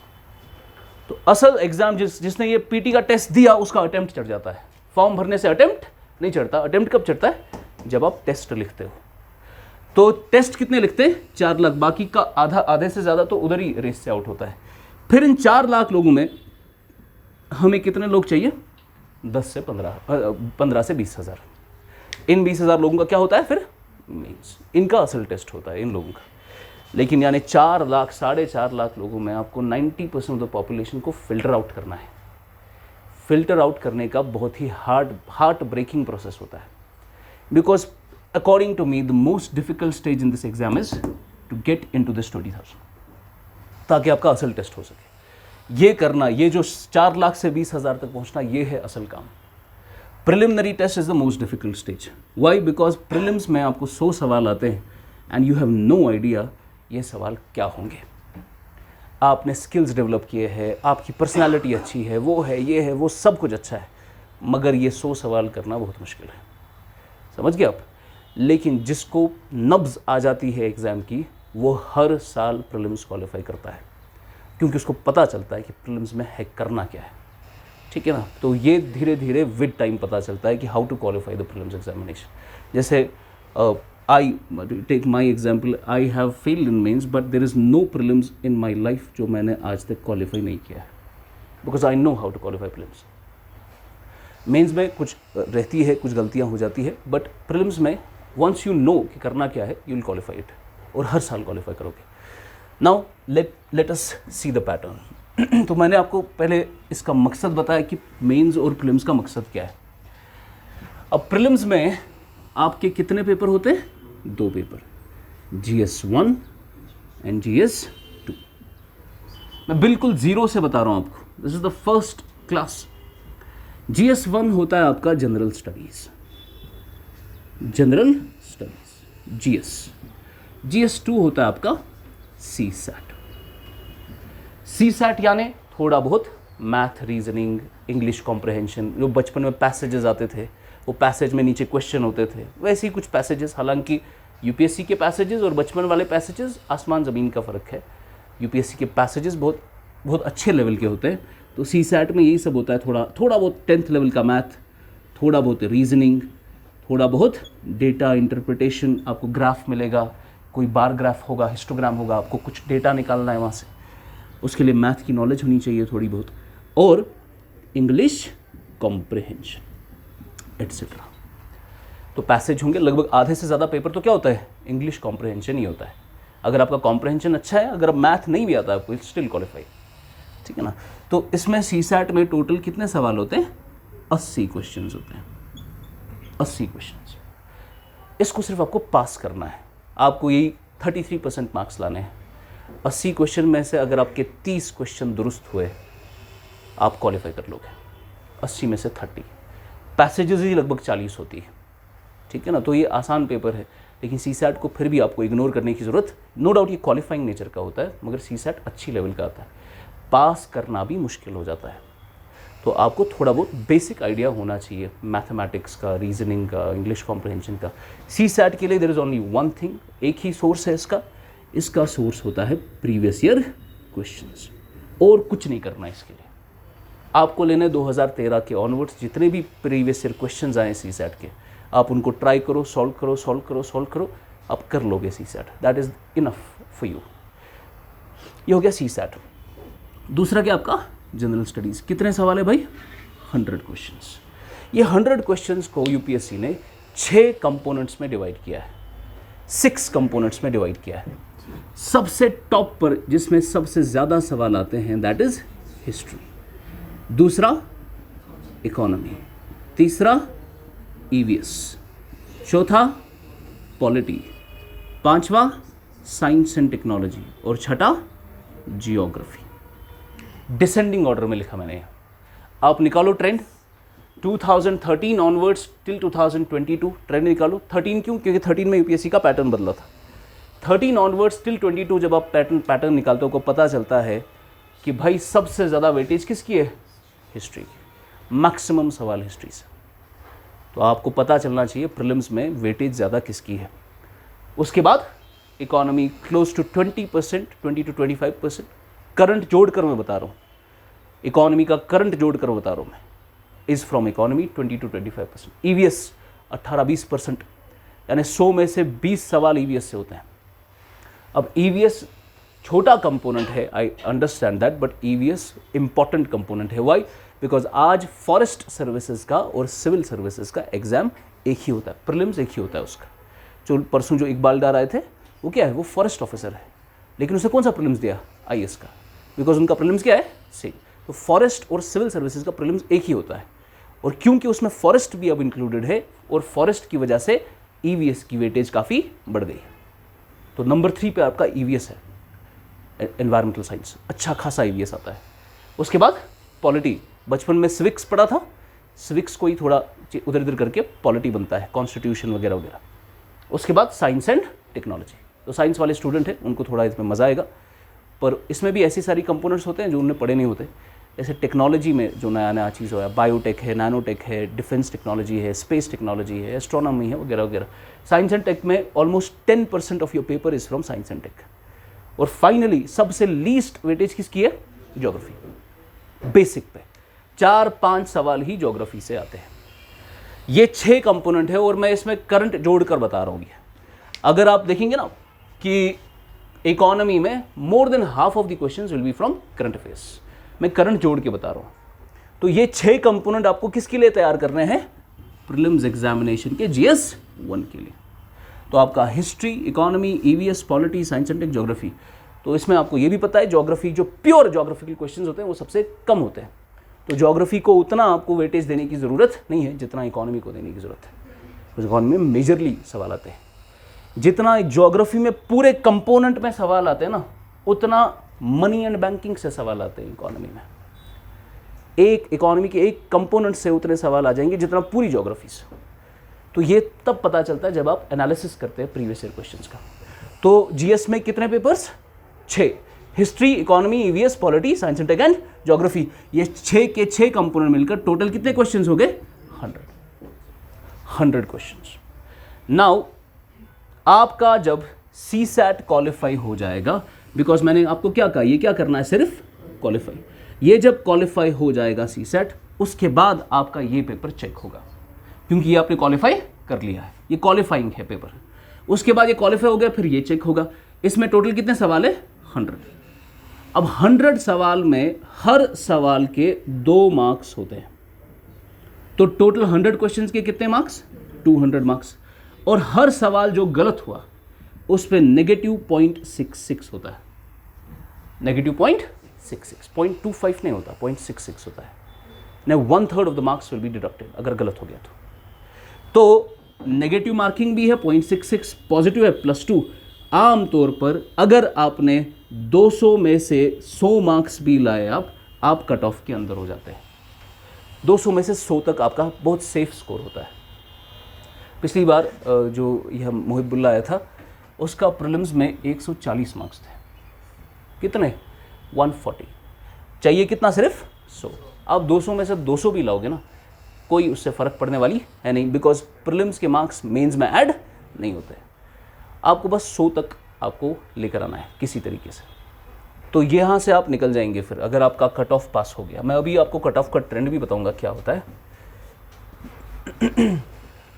तो असल एग्ज़ाम जिसने ये पीटी का टेस्ट दिया उसका अटेम्प्ट चढ़ जाता है। फॉर्म भरने से अटेम्प्ट नहीं चढ़ता। अटेम्प्ट कब चढ़ता है? जब आप टेस्ट लिखते हो। तो टेस्ट कितने लिखते हैं? 4 लाख। बाकी का आधे से ज़्यादा तो उधर ही रेस से आउट होता है। फिर इन 4 लाख लोगों में हमें कितने लोग चाहिए? 15 से 20 हज़ार। इन 20 हज़ार लोगों का क्या होता है फिर? मीन्स इनका असल टेस्ट होता है इन लोगों का। लेकिन यानी 4 लाख 4.5 लाख लोगों में आपको 90% ऑफ द पॉपुलेशन को फिल्टर आउट करना है। फिल्टर आउट करने का बहुत ही हार्ट ब्रेकिंग प्रोसेस होता है। Because according to me the most difficult stage in this exam is to get into this 20,000, ताकि आपका असल टेस्ट हो सके। ये करना, ये जो 4 लाख से 20 हज़ार तक पहुंचना, ये है असल काम। Preliminary test is the most difficult stage. Why? Because prelims में आपको 100 सवाल आते हैं and you have no idea ये सवाल क्या होंगे। आपने स्किल्स डेवलप किए हैं, आपकी पर्सनालिटी अच्छी है, वो है, ये है, वो सब कुछ अच्छा है, मगर ये 100 सवाल करना बहुत मुश्किल है। समझ गए आप? लेकिन जिसको नब्ज़ आ जाती है एग्ज़ाम की, वो हर साल प्रीलिम्स क्वालिफाई करता है, क्योंकि उसको पता चलता है कि प्रीलिम्स में है करना क्या है। ठीक है ना? तो ये धीरे धीरे विद टाइम पता चलता है कि how to qualify the prelims examination. जैसे I take my example, I have failed in mains but there is no prelims in my life जो मैंने आज तक क्वालिफाई नहीं किया है, because I know how to qualify prelims. Mains में कुछ रहती है, कुछ गलतियाँ हो जाती है, बट प्रीलिम्स में वंस यू नो कि करना क्या है, यू विल क्वालिफाई इट, और हर साल क्वालिफाई करोगे। Now let us see the pattern. तो मैंने आपको पहले इसका मकसद बताया कि मेंस और प्रीलिम्स का मकसद क्या है। अब प्रीलिम्स में आपके कितने पेपर होते हैं? 2 पेपर, GS1 एंड GS2। मैं बिल्कुल ज़ीरो से बता रहा हूँ आपको, this is the first class. GS1 होता है आपका जनरल स्टडीज, GS2 होता है आपका CSAT यानी थोड़ा बहुत मैथ, रीजनिंग, इंग्लिश कॉम्प्रहेंशन। जो बचपन में पैसेजेस आते थे, वो पैसेज में नीचे क्वेश्चन होते थे, वैसे ही कुछ पैसेजेस। हालांकि यूपीएससी के पैसेजेस और बचपन वाले पैसेजेस आसमान ज़मीन का फ़र्क है। यूपीएससी के पैसेजेस बहुत बहुत अच्छे लेवल के होते हैं, तो CSAT में यही सब होता है। थोड़ा बहुत 10th लेवल का मैथ, थोड़ा बहुत रीजनिंग, थोड़ा बहुत डेटा इंटरप्रिटेशन, आपको ग्राफ मिलेगा, कोई बार ग्राफ होगा, हिस्टोग्राम होगा, आपको कुछ डेटा निकालना है वहाँ से, उसके लिए मैथ की नॉलेज होनी चाहिए थोड़ी बहुत, और इंग्लिश कॉम्प्रहेंशन एट्सेट्रा। तो पैसेज होंगे लगभग आधे से ज़्यादा पेपर तो क्या होता है? इंग्लिश कॉम्प्रहेंशन ही होता है। अगर आपका कॉम्प्रहेंशन अच्छा है, अगर मैथ नहीं भी आता आपको, स्टिल क्वालिफाई। ठीक है ना? तो इसमें CSAT में टोटल कितने सवाल होते हैं? 80 क्वेश्चंस होते हैं, 80 क्वेश्चंस। इसको सिर्फ आपको पास करना है, आपको यही 33% मार्क्स लाने हैं। 80 क्वेश्चन में से अगर आपके 30 क्वेश्चन दुरुस्त हुए, आप क्वालिफाई कर लोगे। 80 में से 30, पैसेजेस ही लगभग 40 होती है। ठीक है ना? तो ये आसान पेपर है, लेकिन CSAT को फिर भी आपको इग्नोर करने की ज़रूरत, नो डाउट ये क्वालिफाइंग नेचर का होता है, मगर CSAT अच्छी लेवल का आता है, पास करना भी मुश्किल हो जाता है। तो आपको थोड़ा बहुत बेसिक आइडिया होना चाहिए मैथमेटिक्स का, रीजनिंग का, इंग्लिश कॉम्प्रहेंशन का। CSAT के लिए there is only one thing, एक ही सोर्स है इसका सोर्स होता है प्रीवियस ईयर क्वेश्चंस, और कुछ नहीं करना इसके लिए। आपको लेने 2013 के ऑनवर्ड्स जितने भी प्रीवियस ईयर क्वेश्चंस आए CSAT के, आप उनको ट्राई करो, सॉल्व करो, आप कर लोगे CSAT। That is enough for you. ये हो गया CSAT। दूसरा क्या आपका? General studies. कितने सवाल है भाई? 100 क्वेश्चंस। ये 100 क्वेश्चंस को यूपीएससी ने 6 कंपोनेंट्स में डिवाइड किया है, 6 कंपोनेंट्स में डिवाइड किया है। सबसे टॉप पर जिसमें सबसे ज़्यादा सवाल आते हैं, दैट इज़ हिस्ट्री। दूसरा इकोनॉमी, तीसरा ईवीएस, चौथा पॉलिटी, पांचवा साइंस एंड टेक्नोलॉजी और छठा जियोग्राफी। डिसेंडिंग ऑर्डर में लिखा मैंने यहाँ। आप निकालो ट्रेंड 2013 ऑनवर्ड्स टिल 2022 ट्रेंड निकालो। 13 क्यों? क्योंकि 13 में यूपीएससी का पैटर्न बदला था। 13 ऑनवर्ड्स टिल 22 जब आप पैटर्न निकालते हो, को पता चलता है कि भाई सबसे ज़्यादा वेटेज किसकी है? हिस्ट्री की। मैक्सिमम सवाल हिस्ट्री से। तो आपको पता चलना चाहिए प्रीलिम्स में वेटेज ज़्यादा किसकी है। उसके बाद economy close to 20%, 20 to 25%। Current जोड़कर मैं बता रहा हूँ, इकोनॉमी का करंट जोड़कर बता रहा हूँ मैं, is from economy 20 to 25%। EVS 18-20%, यानी 100 में से 20 सवाल ईवीएस से होते हैं। अब ईवीएस छोटा कंपोनेंट है, I understand that, but EVS important component है। वाई? बिकॉज आज फॉरेस्ट सर्विसेज का और सिविल सर्विसेज का एग्जाम एक ही होता है, प्रीलिम्स एक ही होता है उसका। जो परसों जो इकबाल डार आए थे वो क्या है? वो फॉरेस्ट ऑफिसर है, लेकिन उसे कौन सा प्रीलिम्स दिया? आईएएस का, बिकॉज उनका प्रीलिम्स क्या है? सेम। तो फॉरेस्ट और सिविल सर्विसेज का प्रीलिम्स एक ही होता है, और क्योंकि उसमें फॉरेस्ट भी अब इंक्लूडेड है और फॉरेस्ट की वजह से ईवीएस की वेटेज काफ़ी बढ़ गई है। तो नंबर 3 पे आपका ईवीएस है, एनवायरमेंटल साइंस, अच्छा खासा ईवीएस आता है। उसके बाद पॉलिटी, बचपन में सिविक्स पढ़ा था, सिविक्स को ही थोड़ा उधर इधर करके पॉलिटी बनता है, कॉन्स्टिट्यूशन वगैरह वगैरह। उसके बाद साइंस एंड टेक्नोलॉजी। तो साइंस वाले स्टूडेंट हैं उनको थोड़ा इसमें मज़ा आएगा, पर इसमें भी ऐसी सारी कंपोनेंट्स होते हैं जो उन्हें पढ़े नहीं होते। जैसे टेक्नोलॉजी में जो नया नया चीज़ हो, बायोटेक है, नैनोटेक है, डिफेंस टेक्नोलॉजी है, स्पेस टेक्नोलॉजी है, एस्ट्रोनॉमी है वगैरह वगैरह। साइंस एंड टेक में almost 10% of your paper is from science and tech. और फाइनली सबसे लीस्ट वेटेज किसकी है? ज्योग्राफी। बेसिक पे 4-5 सवाल ही ज्योग्राफी से आते हैं। ये 6 कंपोनेंट है और मैं इसमें करंट जोड़कर बता रहा हूँ। अगर आप देखेंगे ना कि इकोनॉमी में more than half of the questions will be from current affairs, मैं करंट जोड़ के बता रहा हूँ। तो ये 6 कंपोनेंट आपको किसके लिए तैयार करने हैं? प्रीलिम्स एग्जामिनेशन के GS 1 के लिए। तो आपका history, economy, EVS, polity, science and tech, geography. तो इसमें आपको ये भी पता है ज्योग्राफी, जो प्योर ज्योग्राफिकल क्वेश्चंस होते हैं वो सबसे कम होते हैं। तो ज्योग्राफी को उतना आपको वेटेज देने की ज़रूरत नहीं है जितना इकोनॉमी को देने की ज़रूरत है। तो इकोनॉमी में मेजरली सवाल आते हैं। जितना ज्योग्राफी में पूरे कंपोनेंट में सवाल आते हैं ना, उतना मनी एंड बैंकिंग से सवाल आते हैं इकोनॉमी में। एक इकोनॉमी के एक कंपोनेंट से उतने सवाल आ जाएंगे जितना पूरी ज्योग्राफी से। तो ये तब पता चलता है जब आप एनालिसिस करते हैं प्रीवियस ईयर क्वेश्चंस का। तो जीएस में कितने papers? 6। History, economy, EVS, polity, science and tech and geography, ये 6 के 6 कंपोनेंट मिलकर टोटल कितने क्वेश्चंस हो गए? 100 क्वेश्चंस। नाउ आपका जब CSAT क्वालिफाई हो जाएगा, बिकॉज मैंने आपको क्या कहा, ये क्या करना है? सिर्फ क्वालिफाई। ये जब क्वालिफाई हो जाएगा CSAT, उसके बाद आपका ये पेपर चेक होगा, क्योंकि ये आपने क्वालिफाई कर लिया है, ये क्वालिफाइंग है पेपर। उसके बाद ये क्वालिफाई हो गया, फिर ये चेक होगा। इसमें टोटल कितने सवाल है? 100। अब 100 सवाल में हर सवाल के 2 मार्क्स होते हैं, तो टोटल 100 क्वेश्चंस के कितने मार्क्स? 200 मार्क्स। और हर सवाल जो गलत हुआ उस पर -0.66 होता है। -0.66, 0.25 नहीं होता, 0.66 होता है। नहीं, 1/3 of the marks will be deducted अगर गलत हो गया तो नेगेटिव मार्किंग भी है 0.66, पॉजिटिव है +2। आमतौर पर अगर आपने 200 में से 100 मार्क्स भी लाए आप कट ऑफ के अंदर हो जाते हैं। 200 में से 100 तक आपका बहुत सेफ स्कोर होता है। पिछली बार जो यह मोहिबुल्ला आया था, उसका प्रीलिम्स में 140 मार्क्स थे। कितने? 140। चाहिए कितना? सिर्फ 100। आप 200 में से 200 भी लाओगे ना, कोई उससे फ़र्क पड़ने वाली है नहीं, बिकॉज प्रीलिम्स के मार्क्स मेंस में ऐड नहीं होते। आपको बस 100 तक आपको लेकर आना है किसी तरीके से। तो यहाँ से आप निकल जाएंगे फिर, अगर आपका कट ऑफ पास हो गया। मैं अभी आपको कट ऑफ का ट्रेंड भी बताऊंगा क्या होता है।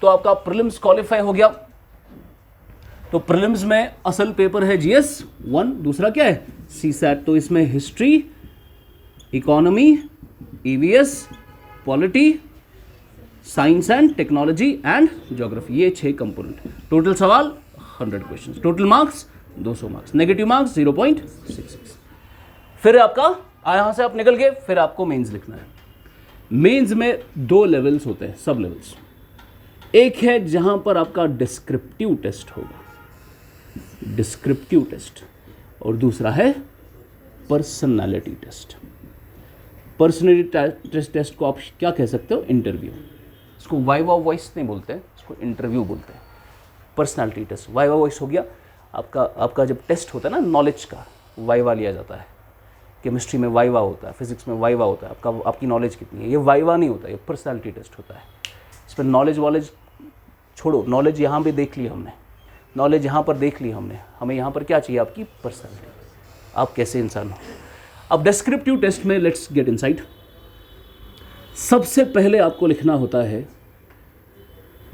तो आपका प्रीलिम्स क्वालिफाई हो गया। तो प्रीलिम्स में असल पेपर है GS 1, दूसरा क्या है? CSAT। तो इसमें history, economy, EVS, polity, science and technology and geography, ये 6 कंपोनेंट। टोटल सवाल 100 questions, total marks 200 marks, negative marks 0.66। फिर आपका यहाँ से आप निकल गए, फिर आपको मेंस लिखना है। मेंस में 2 लेवल्स होते हैं, सब लेवल्स। एक है जहां पर आपका डिस्क्रिप्टिव टेस्ट होगा, डिस्क्रिप्टिव टेस्ट, और दूसरा है पर्सनालिटी टेस्ट। पर्सनालिटी टेस्ट को आप क्या कह सकते हो, इंटरव्यू। इसको वाइवा वॉइस नहीं बोलते हैं, इसको इंटरव्यू बोलते हैं। पर्सनालिटी टेस्ट, वाइवा वॉइस हो गया आपका जब टेस्ट होता है ना नॉलेज का, वाइवा लिया जाता है। केमिस्ट्री में वाइवा होता है, फिजिक्स में वाइवा होता है, आपकी नॉलेज कितनी है। ये वाइवा नहीं होता, ये पर्सनालिटी टेस्ट होता है। इसमें नॉलेज छोड़ो, नॉलेज यहाँ भी देख ली हमने, नॉलेज यहाँ पर देख ली हमने, हमें यहाँ पर क्या चाहिए, आपकी पर्सनालिटी, आप कैसे इंसान हो। अब डिस्क्रिप्टिव टेस्ट में लेट्स गेट इनसाइट। सबसे पहले आपको लिखना होता है,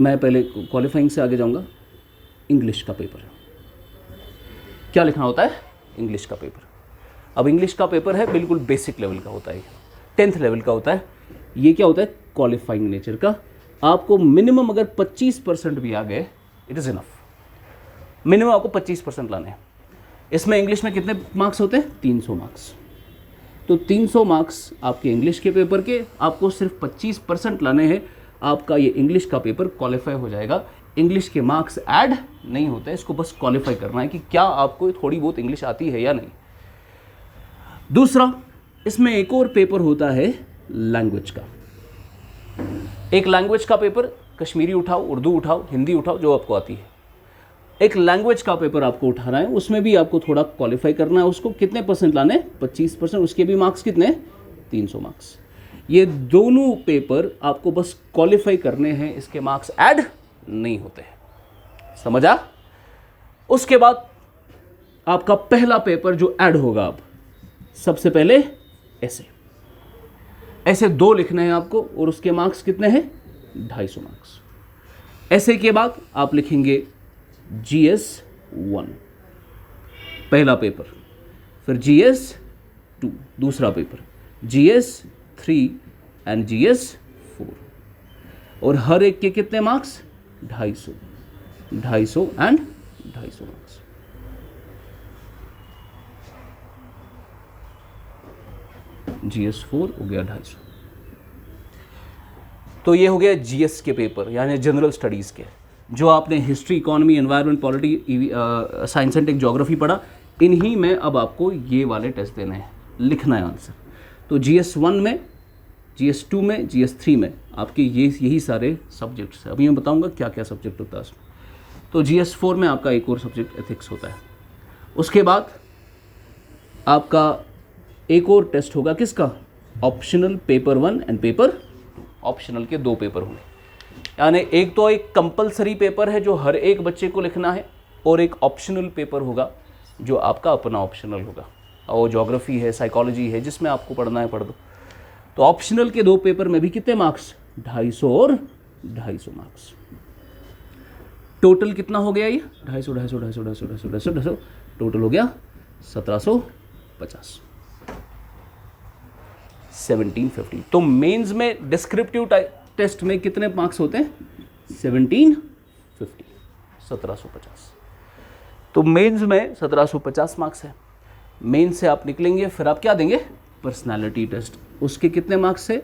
मैं पहले क्वालिफाइंग से आगे जाऊँगा, इंग्लिश का पेपर। क्या लिखना होता है, इंग्लिश का पेपर। अब इंग्लिश का पेपर है बिल्कुल बेसिक लेवल का होता है, 10th लेवल का होता है। ये क्या होता है, क्वालिफाइंग नेचर का। आपको मिनिमम अगर 25% भी आ गए, इट इज़ इनफ। मिनिमम आपको 25% लाने हैं। इसमें इंग्लिश में कितने मार्क्स होते हैं, 300 मार्क्स। तो 300 मार्क्स आपके इंग्लिश के पेपर के, आपको सिर्फ 25% लाने हैं, आपका ये इंग्लिश का पेपर क्वालिफाई हो जाएगा। इंग्लिश के मार्क्स ऐड नहीं होते, इसको बस क्वालिफाई करना है कि क्या आपको थोड़ी बहुत इंग्लिश आती है या नहीं। दूसरा, इसमें एक और पेपर होता है लैंग्वेज का। एक लैंग्वेज का पेपर, कश्मीरी उठाओ, उर्दू उठाओ, हिंदी उठाओ, जो आपको आती है। एक लैंग्वेज का पेपर आपको उठाना है, उसमें भी आपको थोड़ा क्वालिफाई करना है। उसको कितने परसेंट लाने, 25%। उसके भी मार्क्स कितने, 300 मार्क्स। ये दोनों पेपर आपको बस क्वालिफाई करने हैं, इसके मार्क्स ऐड नहीं होते हैं। समझा। उसके बाद आपका पहला पेपर जो ऐड होगा, अब सबसे पहले ऐसे 2 लिखने हैं आपको, और उसके मार्क्स कितने हैं, 250 मार्क्स। ऐसे के बाद आप लिखेंगे GS 1 पहला पेपर, फिर GS 2 दूसरा पेपर, GS 3 एंड GS 4, और हर एक के कितने मार्क्स, 250 एंड 250 मार्क्स। GS 4 हो गया 250। तो ये हो गया GS के पेपर, यानी जनरल स्टडीज़ के, जो आपने history, economy, environment, polity, science and tech, geography पढ़ा। इन्हीं में अब आपको ये वाले टेस्ट देने हैं, लिखना है आंसर। तो GS 1 में, GS 2 में, GS 3 में आपके यही सारे सब्जेक्ट्स हैं। अभी मैं बताऊंगा क्या क्या सब्जेक्ट होता है उसमें। तो GS 4 में आपका एक और सब्जेक्ट एथिक्स होता है। उसके बाद आपका एक और टेस्ट होगा, किसका, optional paper 1 and paper 2। Optional के 2 पेपर होंगे, यानी एक तो एक कंपलसरी पेपर है जो हर एक बच्चे को लिखना है, और एक ऑप्शनल पेपर होगा जो आपका अपना ऑप्शनल होगा। और ज्योग्राफी है, साइकोलॉजी है, जिसमें आपको पढ़ना है पढ़ दो। तो ऑप्शनल के 2 पेपर में भी कितने मार्क्स, 250 और 250 मार्क्स। टोटल कितना हो गया ये, 250 टोटल हो गया 1750, 1750। तो मेंस में डिस्क्रिप्टिव टेस्ट में कितने मार्क्स होते हैं, 1750। तो मेंस में 1750 मार्क्स है। मेंस से आप निकलेंगे, फिर आप क्या देंगे, पर्सनालिटी टेस्ट। उसके कितने मार्क्स है,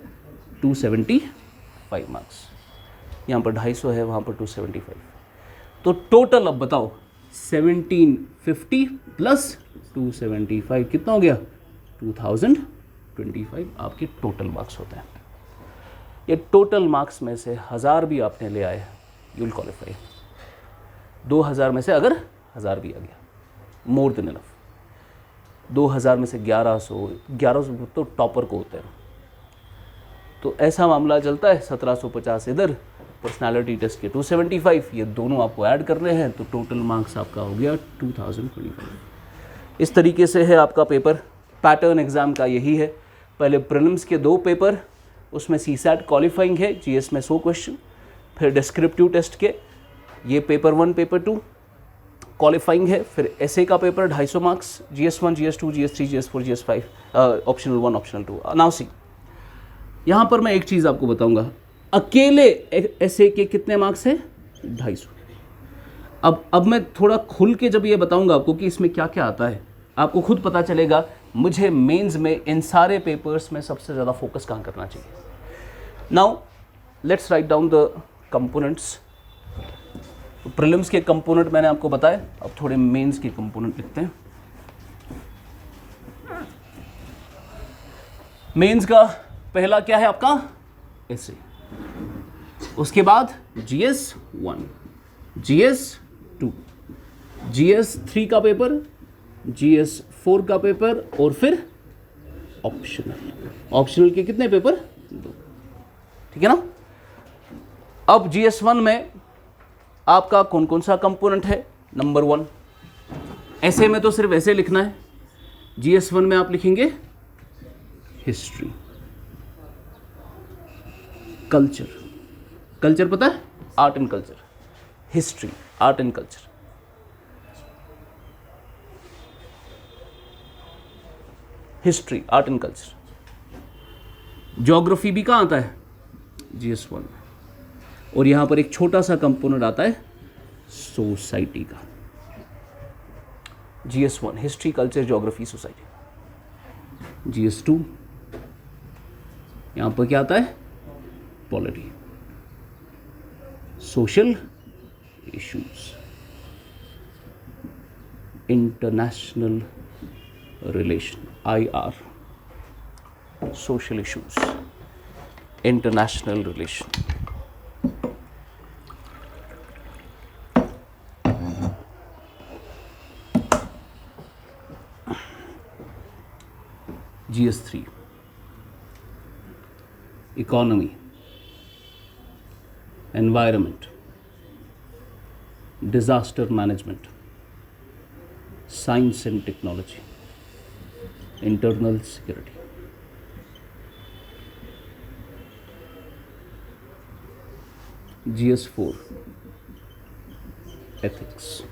275 मार्क्स। यहाँ पर 250 है, वहाँ पर 275। तो टोटल अब बताओ, 1750 प्लस 275 कितना हो गया, 2025 आपके टोटल मार्क्स होते हैं। ये टोटल मार्क्स में से 1000 भी आपने ले आए, यू विल क्वालिफाई। 2000 में से अगर 1000 भी आ गया, मोर देन इनफ। 2000 में से 1100 तो टॉपर को होते हैं। तो ऐसा मामला चलता है, 1750 इधर, पर्सनालिटी टेस्ट के 275, ये दोनों आपको ऐड करने हैं, तो टोटल मार्क्स आपका हो गया 2025। इस तरीके से है आपका पेपर। पैटर्न एग्ज़ाम का यही है, पहले प्रीलिम्स के 2 पेपर, उसमें CSAT क्वालिफाइंग है, GS में 100 क्वेश्चन, फिर डिस्क्रिप्टिव टेस्ट के ये पेपर 1 पेपर 2 क्वालिफाइंग है, फिर ऐसे का paper 250 marks, GS 1 GS 2 GS 3 GS 4 GS 5, optional 1 optional 2। Now see, यहाँ पर मैं एक चीज़ आपको बताऊँगा, अकेले ऐसे के कितने मार्क्स है, 250। अब मैं थोड़ा खुल के जब ये बताऊँगा आपको कि इसमें क्या क्या आता है, आपको खुद पता चलेगा मुझे मेंस में इन सारे पेपर्स में सबसे ज़्यादा फोकस कहाँ करना चाहिए। Now let's write down the components. Prelims के कंपोनेंट मैंने आपको बताए, अब थोड़े मेंस के कंपोनेंट लिखते हैं। मेंस का पहला क्या है आपका एसे, उसके बाद GS 1, GS 2, GS 3 का पेपर, GS 4 का पेपर और फिर ऑप्शनल के कितने पेपर? 2, ठीक है ना। अब GS 1 में आपका कौन कौन सा कंपोनेंट है? नंबर 1, ऐसे में तो सिर्फ ऐसे लिखना है। GS 1 में आप लिखेंगे हिस्ट्री, कल्चर, कल्चर पता है? Art and culture, history, art and culture. History, art and culture. Geography भी कहाँ आता है? GS 1 में। और यहां पर एक छोटा सा कंपोनेंट आता है सोसाइटी का। GS 1 history, culture, geography, society. GS 2 यहां पर क्या आता है? Polity, social issues, international relation, IR, social issues, international relation. GS 3 economy, environment, disaster management, science and technology, internal security. GS 4 ethics,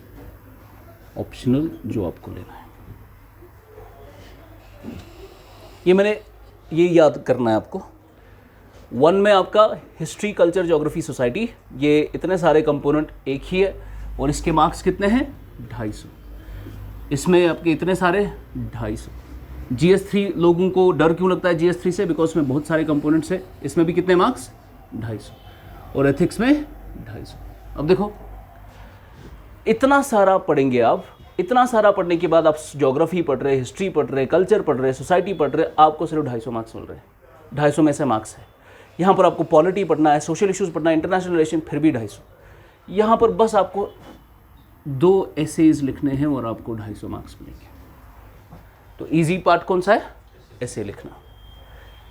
optional जो आपको लेना है। ये याद करना है आपको। 1 में आपका हिस्ट्री, कल्चर, ज्योग्राफी, सोसाइटी, ये इतने सारे कंपोनेंट एक ही है और इसके मार्क्स कितने हैं? 250। इसमें आपके इतने सारे 250। GS 3 लोगों को डर क्यों लगता है GS 3 से? बिकॉज में बहुत सारे कंपोनेंट्स है। इसमें भी कितने मार्क्स? 250। और एथिक्स में 250। अब देखो इतना सारा पढ़ेंगे आप, इतना सारा पढ़ने के बाद आप ज्योग्राफी पढ़ रहे, हिस्ट्री पढ़ रहे, कल्चर पढ़ रहे, सोसाइटी पढ़ रहे, आपको सिर्फ 250 मार्क्स मिल रहे हैं। 250 में से मार्क्स है। यहाँ पर आपको पॉलिटी पढ़ना है, सोशल इश्यूज पढ़ना है, इंटरनेशनल रिलेशन, फिर भी 250। यहाँ पर बस आपको 2 एसेज लिखने हैं और आपको 250 मार्क्स मिलेंगे। तो इजी पार्ट कौन सा है? एसे लिखना,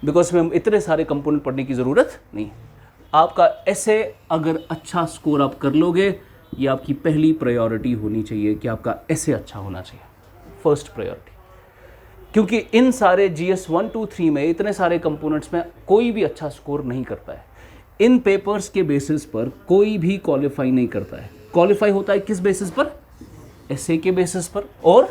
बिकॉज में इतने सारे कंपोनेंट पढ़ने की ज़रूरत नहीं है। आपका एसे अगर अच्छा स्कोर आप कर लोगे, ये आपकी पहली प्रायोरिटी होनी चाहिए कि आपका एसे अच्छा होना चाहिए, फर्स्ट प्रायोरिटी। क्योंकि इन सारे GS 1, 2, 3 में इतने सारे कंपोनेंट्स में कोई भी अच्छा स्कोर नहीं करता है। इन पेपर्स के बेसिस पर कोई भी क्वालिफाई नहीं करता है। क्वालिफाई होता है किस बेसिस पर? एसे के बेसिस पर। और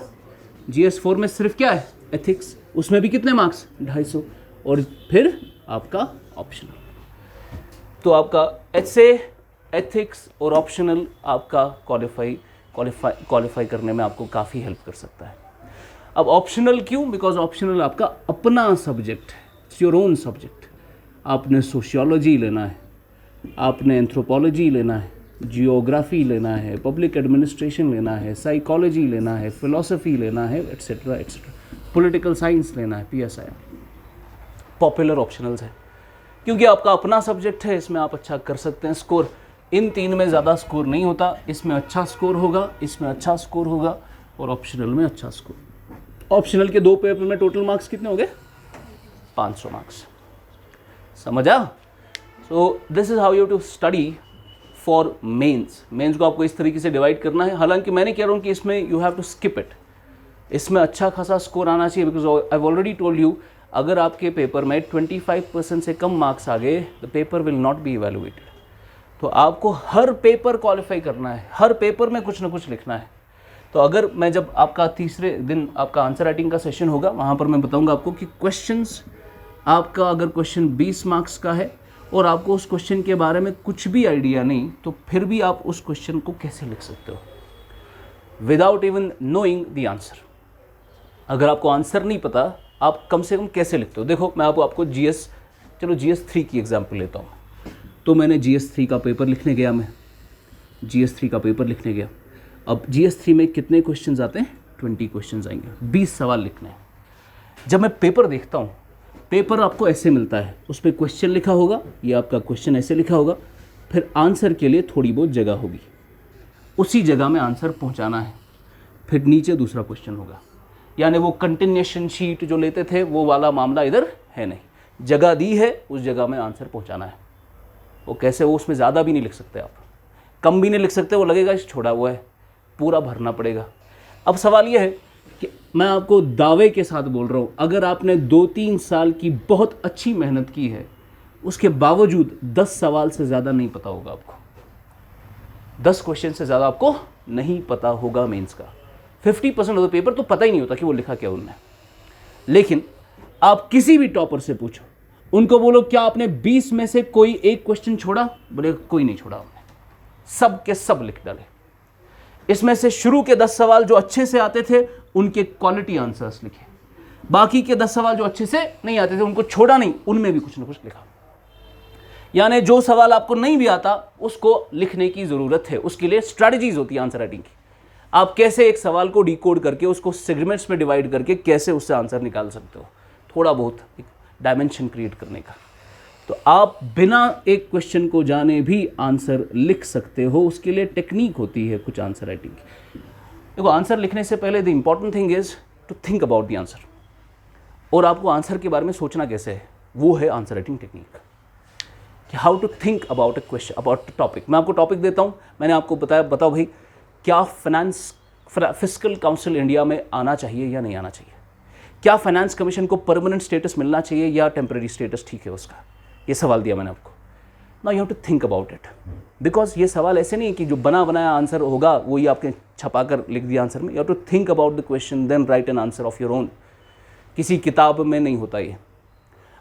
GS 4 में सिर्फ क्या है? एथिक्स, उसमें भी कितने मार्क्स? 250। और फिर आपका ऑप्शनल। तो आपका एसे, एथिक्स और ऑप्शनल आपका क्वालिफाई करने में आपको काफ़ी हेल्प कर सकता है। अब ऑप्शनल क्यों? बिकॉज ऑप्शनल आपका अपना सब्जेक्ट है, इट्स योर ओन सब्जेक्ट। आपने सोशियोलॉजी लेना है, आपने एंथ्रोपोलॉजी लेना है, जियोग्राफी लेना है, पब्लिक एडमिनिस्ट्रेशन लेना है, साइकोलॉजी लेना है, फिलॉसफी लेना है, एट्सेट्रा एट्सेट्रा, पॉलिटिकल साइंस लेना है, PSI। पॉपुलर ऑप्शनल्स है क्योंकि आपका अपना सब्जेक्ट है, इसमें आप अच्छा कर सकते हैं। स्कोर इन 3 में ज़्यादा स्कोर नहीं होता, इसमें अच्छा स्कोर होगा, इसमें अच्छा स्कोर होगा और ऑप्शनल में अच्छा स्कोर। ऑप्शनल के 2 पेपर में टोटल मार्क्स कितने हो गए? 500 मार्क्स। समझा? So this is how you to study for mains. Mains को आपको इस तरीके से डिवाइड करना है। हालांकि मैंने कह रहा हूँ कि इसमें you have to skip it, इसमें अच्छा खासा स्कोर आना चाहिए। Because I have already told you, अगर आपके पेपर में 25% से कम मार्क्स आ गए, the paper will not be evaluated. तो आपको हर पेपर क्वालिफाई करना है, हर पेपर में कुछ ना कुछ लिखना है। तो अगर मैं जब आपका तीसरे दिन आपका आंसर राइटिंग का सेशन होगा, वहाँ पर मैं बताऊँगा आपको कि क्वेश्चंस, आपका अगर क्वेश्चन 20 मार्क्स का है और आपको उस क्वेश्चन के बारे में कुछ भी आइडिया नहीं, तो फिर भी आप उस क्वेश्चन को कैसे लिख सकते हो without even knowing the answer. अगर आपको आंसर नहीं पता, आप कम से कम कैसे लिखते हो? देखो मैं आपको GS चलो GS3 की एग्जांपल लेता हूँ। तो मैंने GS3 का पेपर लिखने गया, मैं GS3 का पेपर लिखने गया। अब GS3 में कितने क्वेश्चंस आते हैं? 20 क्वेश्चंस आएंगे, 20 सवाल लिखने हैं। जब मैं पेपर देखता हूँ, पेपर आपको ऐसे मिलता है, उस पर क्वेश्चन लिखा होगा, ये आपका क्वेश्चन ऐसे लिखा होगा, फिर आंसर के लिए थोड़ी बहुत जगह होगी, उसी जगह में आंसर पहुँचाना है, फिर नीचे दूसरा क्वेश्चन होगा। यानी वो कंटिन्यूएशन शीट जो लेते थे वो वाला मामला इधर है नहीं, जगह दी है, उस जगह में आंसर पहुँचाना है। वो कैसे? वो उसमें ज़्यादा भी नहीं लिख सकते आप, कम भी नहीं लिख सकते, वो लगेगा छोड़ा हुआ है, पूरा भरना पड़ेगा। अब सवाल ये है कि मैं आपको दावे के साथ बोल रहा हूँ, अगर आपने 2-3 साल की बहुत अच्छी मेहनत की है, उसके बावजूद 10 सवाल से ज़्यादा नहीं पता होगा आपको, 10 क्वेश्चन से ज़्यादा आपको नहीं पता होगा मेंस का। 50% ऑफ द पेपर तो पता ही नहीं होता कि वो लिखा क्या उन्होंने। लेकिन आप किसी भी टॉपर से पूछो, उनको बोलो क्या आपने 20 में से कोई एक क्वेश्चन छोड़ा? बोले कोई नहीं छोड़ा हमने, सब के सब लिख डाले। इसमें से शुरू के 10 सवाल जो अच्छे से आते थे उनके क्वालिटी आंसर्स लिखे, बाकी के 10 सवाल जो अच्छे से नहीं आते थे उनको छोड़ा नहीं, उनमें भी कुछ ना कुछ लिखा। यानी जो सवाल आपको नहीं भी आता उसको लिखने की ज़रूरत है, उसके लिए स्ट्रैटेजीज होती है आंसर राइटिंग की। आप कैसे एक सवाल को डिकोड करके उसको सेगमेंट्स में डिवाइड करके कैसे उससे आंसर निकाल सकते हो, थोड़ा बहुत एक डायमेंशन क्रिएट करने का। तो आप बिना एक क्वेश्चन को जाने भी आंसर लिख सकते हो, उसके लिए टेक्निक होती है कुछ आंसर राइटिंग की। देखो, आंसर लिखने से पहले the important thing is to think about the answer, और आपको आंसर के बारे में सोचना कैसे है, वो है आंसर राइटिंग टेक्निक, कि how to think about a question, about topic. मैं आपको टॉपिक देता हूँ, मैंने आपको बताओ भाई क्या फिस्कल काउंसिल इंडिया में आना चाहिए या नहीं आना चाहिए, क्या फाइनेंस कमीशन को परमानेंट स्टेटस मिलना चाहिए या टेम्परेरी स्टेटस ठीक है उसका, ये सवाल दिया मैंने आपको। Now you have to think about it, because ये सवाल ऐसे नहीं है कि जो बना बनाया आंसर होगा वही आपके छपा कर लिख दिया आंसर में। You have to think about the question then write an answer of your own. किसी किताब में नहीं होता ये।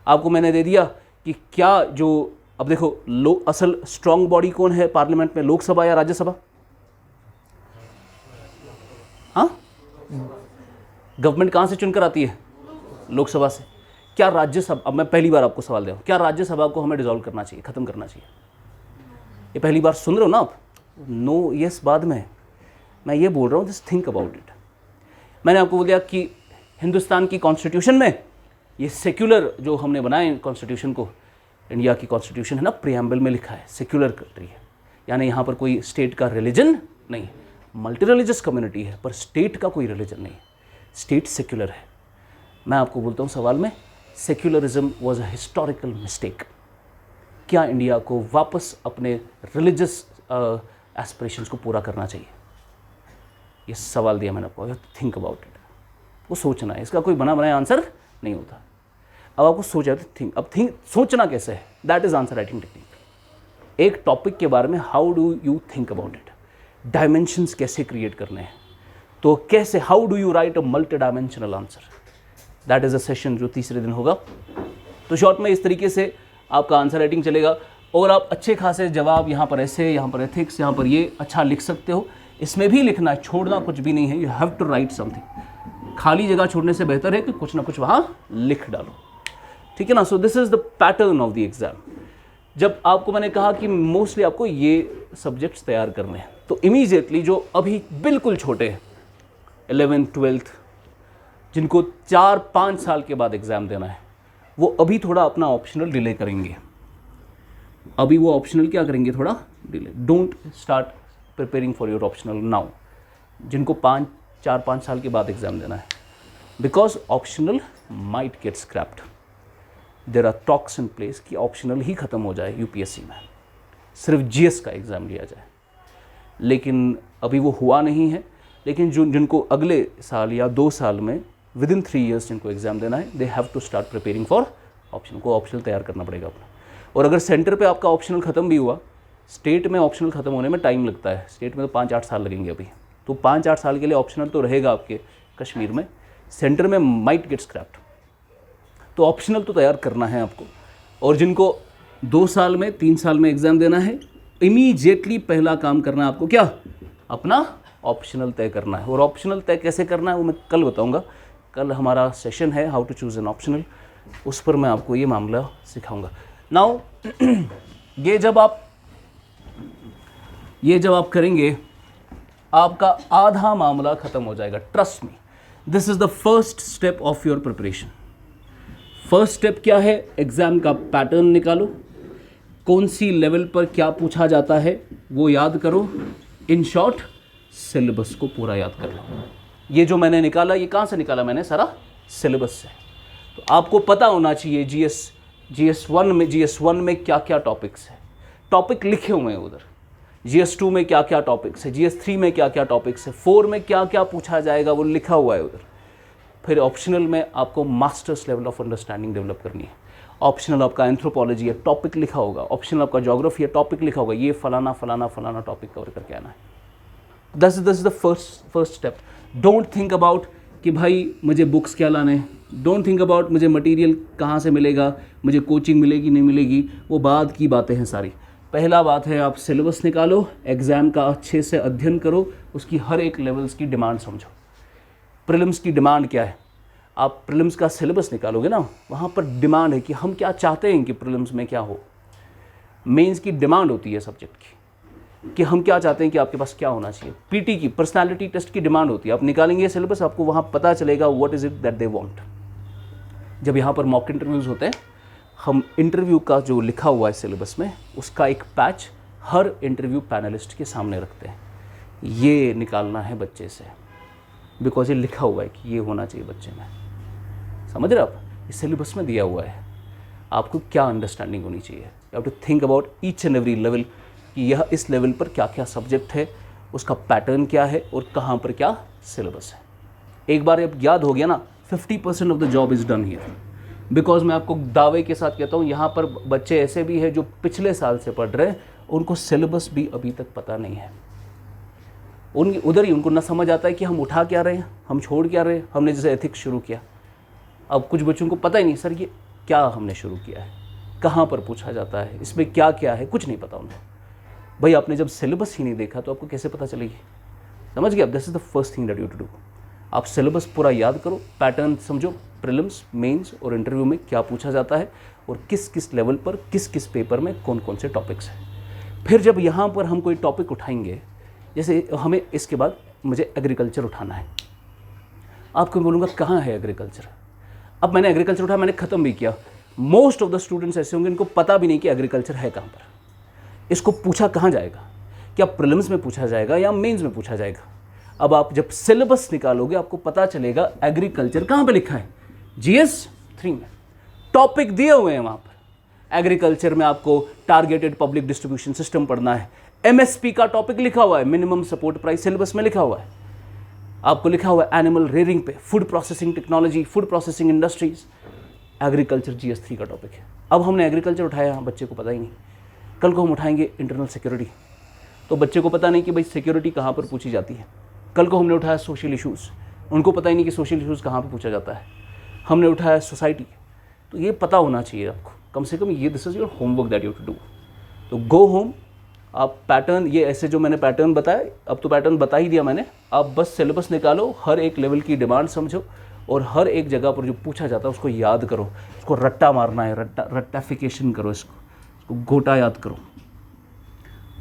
आपको मैंने दे दिया कि क्या जो, अब देखो असल स्ट्रॉन्ग बॉडी कौन है पार्लियामेंट में, लोकसभा या राज्यसभा? हाँ, गवर्नमेंट कहाँ से चुनकर आती है? लोकसभा से। क्या राज्यसभा, अब मैं पहली बार आपको सवाल दे रहा हूँ, क्या राज्यसभा को हमें डिसॉल्व करना चाहिए, खत्म करना चाहिए? ये पहली बार सुन रहे हो ना आप? नो यस बाद में। मैं ये बोल रहा हूँ जस्ट थिंक अबाउट इट। मैंने आपको बोल दिया कि हिंदुस्तान की कॉन्स्टिट्यूशन में ये सेक्युलर जो हमने बनाए कॉन्स्टिट्यूशन को, इंडिया की कॉन्स्टिट्यूशन है ना, प्रियम्बल में लिखा है सेक्युलर कंट्री है, यानी यहाँ पर कोई स्टेट का रिलीजन नहीं है, मल्टी रिलीजियस कम्युनिटी है पर स्टेट का कोई रिलीजन नहीं है, स्टेट सेक्युलर है। मैं आपको बोलता हूँ सवाल में, secularism was a historical mistake. क्या इंडिया को वापस अपने रिलीजियस एस्पिरेशंस को पूरा करना चाहिए? ये सवाल दिया मैंने आपको, थिंक अबाउट इट। वो सोचना है, इसका कोई बना बनाया आंसर नहीं होता। अब आपको सोचा तो थिंक, अब थिंक सोचना कैसे है, that is answer writing technique. एक टॉपिक के बारे में how do you think about it, dimensions कैसे क्रिएट करने हैं, तो कैसे, how do you right a multi dimensional answer, that is a session जो तीसरे दिन होगा। तो शॉर्ट में इस तरीके से आपका आंसर राइटिंग चलेगा, और आप अच्छे खासे जवाब यहाँ पर ऐसे, यहाँ पर एथिक्स, यहाँ पर ये अच्छा लिख सकते हो। इसमें भी लिखना है, छोड़ना कुछ भी नहीं है, you have to write something. खाली जगह छोड़ने से बेहतर है कि कुछ ना कुछ वहाँ लिख डालो, ठीक है ना। सो this is the pattern of the exam. जब आपको मैंने कहा कि मोस्टली आपको ये सब्जेक्ट्स तैयार करने हैं, तो इमीडिएटली जो अभी बिल्कुल छोटे हैं 11th 12th, जिनको 4-5 साल के बाद एग्ज़ाम देना है, वो अभी थोड़ा अपना ऑप्शनल डिले करेंगे। अभी वो ऑप्शनल क्या करेंगे, थोड़ा delay. Don't start preparing for your optional now, जिनको 4-5 साल के बाद एग्ज़ाम देना है, because optional might get scrapped. There are talks in place कि ऑप्शनल ही ख़त्म हो जाए यूपीएससी में, सिर्फ जीएस का एग्ज़ाम लिया जाए। लेकिन अभी वो हुआ नहीं है। लेकिन जिनको अगले साल या 2 साल में विदिन 3 years जिनको एग्ज़ाम देना है, they have to start preparing for option को। ऑप्शनल तैयार करना पड़ेगा अपना। और अगर सेंटर पे आपका ऑप्शनल ख़त्म भी हुआ, स्टेट में ऑप्शनल ख़त्म होने में टाइम लगता है, स्टेट में तो 5-8 साल लगेंगे अभी, तो 5-8 साल के लिए ऑप्शनल तो रहेगा आपके कश्मीर में, सेंटर में माइट गेट स्क्रैप्ड। तो ऑप्शनल तो तैयार करना है आपको। और जिनको 2 साल में 3 साल में एग्ज़ाम देना है, इमीडिएटली पहला काम करना है आपको, क्या, अपना ऑप्शनल तय करना है। और ऑप्शनल तय कैसे करना है वो मैं कल बताऊंगा। कल हमारा सेशन है how to choose an optional, उस पर मैं आपको ये मामला सिखाऊंगा। नाउ ये जब आप करेंगे आपका आधा मामला ख़त्म हो जाएगा। Trust me, this is the first step of your preparation. First step क्या है? एग्ज़ाम का पैटर्न निकालो, कौन सी लेवल पर क्या पूछा जाता है वो याद करो, इन शॉर्ट सिलेबस को पूरा याद कर लो। ये जो मैंने निकाला, ये कहाँ से निकाला मैंने? सारा सिलेबस से। तो आपको पता होना चाहिए GS1 में क्या क्या टॉपिक्स है, टॉपिक लिखे हुए हैं उधर। GS2 में क्या क्या टॉपिक्स है, GS3 में क्या क्या टॉपिक्स है, 4 में क्या क्या पूछा जाएगा वो लिखा हुआ है उधर। फिर ऑप्शनल में आपको masters level of understanding develop करनी है। ऑप्शनल आपका एंथ्रोपोलॉजी है, टॉपिक लिखा होगा। ऑप्शनल आपका ज्योग्राफी है, टॉपिक लिखा होगा। ये फलाना फलाना फलाना टॉपिक कवर करके आना है। This is the first step. Don't think about कि भाई मुझे बुक्स क्या लाने, डोंट थिंक अबाउट मुझे मटेरियल कहाँ से मिलेगा, मुझे कोचिंग मिलेगी नहीं मिलेगी, वो बाद की बातें हैं सारी। पहला बात है, आप सिलेबस निकालो, एग्ज़ाम का अच्छे से अध्ययन करो, उसकी हर एक लेवल्स की डिमांड समझो। प्रीलिम्स की डिमांड क्या है? आप प्रीलिम्स का सिलेबस निकालोगे ना, वहाँ पर डिमांड है कि हम क्या चाहते हैं कि प्रीलिम्स में क्या हो। मेंस की डिमांड होती है सब्जेक्ट की कि हम क्या चाहते हैं कि आपके पास क्या होना चाहिए। पीटी की पर्सनालिटी टेस्ट की डिमांड होती है। आप निकालेंगे सिलेबस, आपको वहाँ पता चलेगा what is it that they want. जब यहाँ पर मॉक इंटरव्यूज़ होते हैं, हम इंटरव्यू का जो लिखा हुआ है सिलेबस में, उसका एक पैच हर इंटरव्यू पैनलिस्ट के सामने रखते हैं। ये निकालना है बच्चे से, बिकॉज ये लिखा हुआ है कि ये होना चाहिए बच्चे में। समझ रहे आप? इस सिलेबस में दिया हुआ है आपको क्या अंडरस्टैंडिंग होनी चाहिए। You have to think about each and every level कि यह इस लेवल पर क्या क्या सब्जेक्ट है, उसका पैटर्न क्या है और कहाँ पर क्या सिलेबस है। एक बार अब याद हो गया ना, 50% of the job is done here. Because मैं आपको दावे के साथ कहता हूँ, यहाँ पर बच्चे ऐसे भी हैं जो पिछले साल से पढ़ रहे हैं, उनको सिलेबस भी अभी तक पता नहीं है। उधर ही उनको ना समझ आता है कि हम उठा क्या रहे हैं, हम छोड़ क्या रहे हैं। हमने जैसे एथिक्स शुरू किया, अब कुछ बच्चों को पता ही नहीं, सर ये क्या हमने शुरू किया है, कहाँ पर पूछा जाता है, इसमें क्या क्या है, कुछ नहीं पता उन्हें। भाई आपने जब सिलेबस ही नहीं देखा तो आपको कैसे पता चलेगी? समझ गए? This is the first thing that you to do. आप सिलेबस पूरा याद करो, पैटर्न समझो, प्रीलिम्स, मेंस और इंटरव्यू में क्या पूछा जाता है और किस किस लेवल पर किस किस पेपर में कौन कौन से टॉपिक्स हैं। फिर जब यहाँ पर हम कोई टॉपिक उठाएंगे, जैसे हमें इसके बाद मुझे एग्रीकल्चर उठाना है, आपको बोलूँगा कहाँ है एग्रीकल्चर। अब मैंने एग्रीकल्चर उठाया, मैंने ख़त्म भी किया। मोस्ट ऑफ द स्टूडेंट्स ऐसे होंगे इनको पता भी नहीं कि एग्रीकल्चर है कहाँ पर, इसको पूछा कहाँ जाएगा, क्या प्रीलिम्स में पूछा जाएगा या मेंस में पूछा जाएगा। अब आप जब सिलेबस निकालोगे आपको पता चलेगा एग्रीकल्चर कहाँ पे लिखा है। GS3 में टॉपिक दिए हुए हैं वहाँ पर। एग्रीकल्चर में आपको टारगेटेड पब्लिक डिस्ट्रीब्यूशन सिस्टम पढ़ना है, MSP का टॉपिक लिखा हुआ है, मिनिमम सपोर्ट प्राइस सिलेबस में लिखा हुआ है। आपको लिखा हुआ है एनिमल रेयरिंग पे, food processing technology, food processing industries. Agriculture GS3 का टॉपिक है। अब हमने एग्रीकल्चर उठाया, बच्चे को पता ही नहीं। कल को हम उठाएंगे इंटरनल सिक्योरिटी, तो बच्चे को पता नहीं कि भाई सिक्योरिटी कहाँ पर पूछी जाती है। कल को हमने उठाया सोशल इश्यूज़, उनको पता ही नहीं कि सोशल इश्यूज़ कहाँ पर पूछा जाता है। हमने उठाया सोसाइटी, तो ये पता होना चाहिए आपको कम से कम। ये this is your homework that you to do. तो गो होम, आप पैटर्न, ये ऐसे जो मैंने पैटर्न बताया, अब तो पैटर्न बता ही दिया मैंने। आप बस सिलेबस निकालो, हर एक लेवल की डिमांड समझो और हर एक जगह पर जो पूछा जाता है उसको याद करो। उसको रट्टा मारना है, रट्टाफिकेशन करो, इसको गोटा याद करो।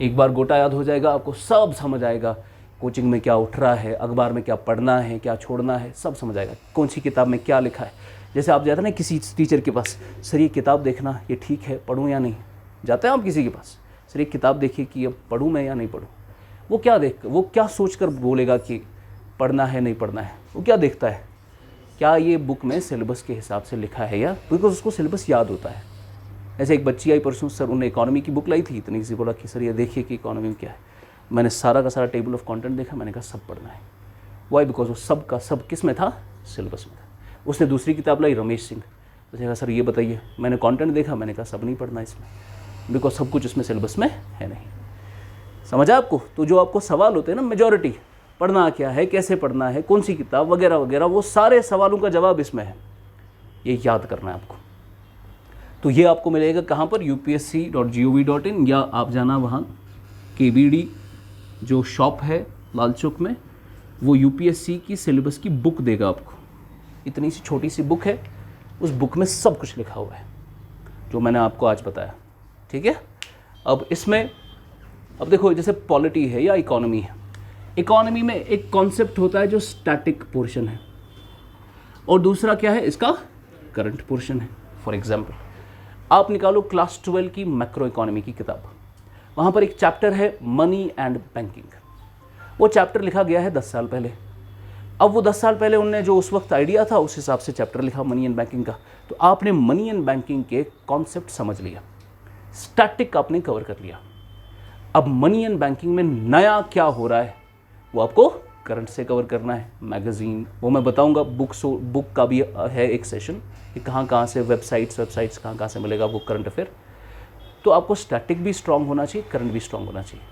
एक बार गोटा याद हो जाएगा, आपको सब समझ आएगा। कोचिंग में क्या उठ रहा है, अखबार में क्या पढ़ना है, क्या छोड़ना है, सब समझ आएगा। कौन सी किताब में क्या लिखा है। जैसे आप जाते हैं ना किसी टीचर के पास, सर ये किताब देखना, ये ठीक है, पढ़ूँ या नहीं। जाते हैं आप किसी के पास, सर एक किताब देखिए कि अब पढ़ूँ मैं या नहीं पढ़ूँ। वो क्या सोच कर बोलेगा कि पढ़ना है नहीं पढ़ना है। वो क्या देखता है, क्या ये बुक में सिलेबस के हिसाब से लिखा है या, बिकॉज उसको सिलेबस याद होता है। ऐसे एक बच्ची आई परसों, सर उन्होंने इकोनॉमी की बुक लाई थी, इतनी सी बोला कि सर ये देखिए कि इकोनॉमी में क्या है। मैंने सारा का सारा टेबल ऑफ कंटेंट देखा, मैंने कहा सब पढ़ना है। वाई? बिकॉज वो सब का सब किस में था, सिलेबस में था। उसने दूसरी किताब लाई रमेश सिंह, उसने कहा सर ये बताइए। मैंने कंटेंट देखा, मैंने कहा सब नहीं पढ़ना इसमें, बिकॉज सब कुछ इसमें सिलेबस में है नहीं। समझा आपको? तो जो आपको सवाल होते हैं ना, मेजॉरिटी, पढ़ना क्या है, कैसे पढ़ना है, कौन सी किताब वगैरह वगैरह, वो सारे सवालों का जवाब इसमें है। ये याद करना है आपको। तो ये आपको मिलेगा कहाँ पर, upsc.gov.in, या आप जाना वहाँ KBD जो शॉप है लाल चौक में, वो UPSC की सिलेबस की बुक देगा आपको। इतनी सी छोटी सी बुक है, उस बुक में सब कुछ लिखा हुआ है जो मैंने आपको आज बताया, ठीक है। अब इसमें अब देखो, जैसे पॉलिटी है या इकोनॉमी है, इकोनॉमी में एक कॉन्सेप्ट होता है जो स्टैटिक पोर्शन है, और दूसरा क्या है, इसका करंट पोर्शन है। फॉर एग्जाम्पल आप निकालो क्लास 12 की मैक्रो इकोनॉमी की किताब, वहाँ पर एक चैप्टर है मनी एंड बैंकिंग। वो चैप्टर लिखा गया है 10 साल पहले। अब वो 10 साल पहले उनने जो उस वक्त आइडिया था उस हिसाब से चैप्टर लिखा मनी एंड बैंकिंग का। तो आपने मनी एंड बैंकिंग के कॉन्सेप्ट समझ लिया, स्टैटिक आपने कवर कर लिया। अब मनी एंड बैंकिंग में नया क्या हो रहा है वो आपको करंट से कवर करना है। मैगजीन वो मैं बताऊंगा, बुक का भी है एक सेशन कि कहाँ से वेबसाइट्स कहाँ से मिलेगा वो करंट अफेयर। तो आपको स्टैटिक भी स्ट्रांग होना चाहिए, करंट भी स्ट्रांग होना चाहिए।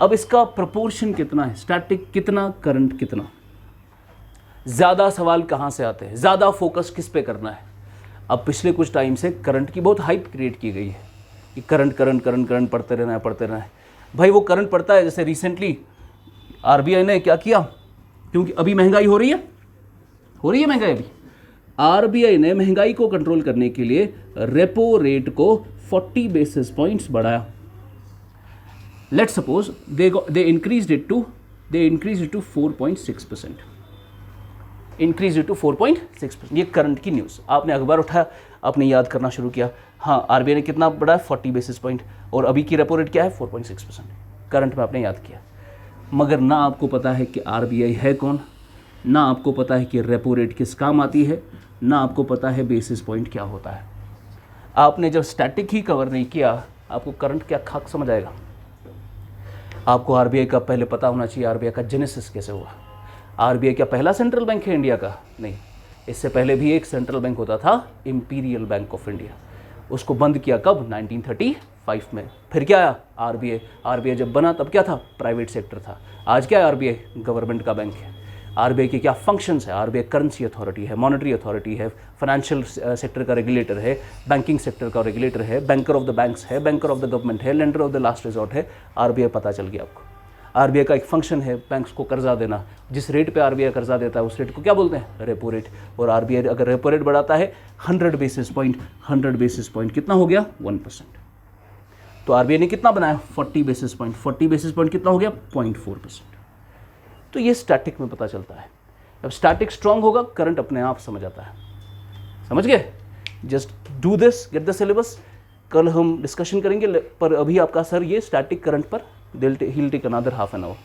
अब इसका प्रपोर्शन कितना है, स्टैटिक कितना, करंट कितना, ज़्यादा सवाल कहाँ से आते हैं, ज़्यादा फोकस किस पे करना है। अब पिछले कुछ टाइम से करंट की बहुत हाइप क्रिएट की गई है कि करंट पढ़ते रहना है। भाई वो करंट पड़ता है, जैसे रिसेंटली आरबीआई ने क्या किया, क्योंकि अभी महंगाई हो रही है महंगाई। अभी आरबीआई ने महंगाई को कंट्रोल करने के लिए रेपो रेट को 40 बेसिस पॉइंट्स बढ़ाया। Let's suppose they increased it to 4.6%। Increase to 4.6%। ये करंट की न्यूज़, आपने अखबार उठाया, आपने याद करना शुरू किया, हाँ आरबीआई ने कितना बढ़ाया 40 बेसिस पॉइंट, और अभी की रेपो रेट क्या है 4.6%। करंट में आपने याद किया, मगर ना आपको पता है कि आरबीआई है कौन, ना आपको पता है कि रेपो रेट किस काम आती है, ना आपको पता है बेसिस पॉइंट क्या होता है। आपने जब स्टैटिक ही कवर नहीं किया, आपको करंट क्या खाक समझ आएगा। आपको आरबीआई का पहले पता होना चाहिए, आरबीआई का जेनेसिस कैसे हुआ। आरबीआई क्या पहला सेंट्रल बैंक है इंडिया का? नहीं, इससे पहले भी एक सेंट्रल बैंक होता था, इंपीरियल बैंक ऑफ इंडिया। उसको बंद किया कब? 1935 में। फिर क्या आया? आरबीआई जब बना तब क्या था? प्राइवेट सेक्टर था। आज क्या है? आरबीआई गवर्नमेंट का बैंक है। आरबीआई के क्या फंक्शंस है? आरबीआई करेंसी अथॉरिटी है, मॉनेटरी अथॉरिटी है, फाइनेंशियल सेक्टर का रेगुलेटर है, बैंकिंग सेक्टर का रेगुलेटर है, बैंकर ऑफ द बैंक्स है, बैंकर ऑफ द गवर्नमेंट है, lender of the last resort है। आरबीआई पता चल गया आपको। आरबीआई का एक फंक्शन है बैंक्स को कर्जा देना। जिस रेट पे आरबीआई कर्जा देता है उस रेट को क्या बोलते हैं? Repo rate. और आरबीआई अगर रेपो रेट बढ़ाता है 100 बेसिस पॉइंट कितना हो गया? 1%। तो आरबीआई ने कितना बनाया? 40 बेसिस पॉइंट। 40 बेसिस पॉइंट कितना हो गया? 0.4%। तो ये स्टैटिक में पता चलता है। अब स्टैटिक स्ट्रांग होगा, करंट अपने आप समझ आता है। समझ गए? Just do this, get the syllabus. कल हम डिस्कशन करेंगे, पर अभी आपका सर ये स्टैटिक करंट पर he'll take another half an hour.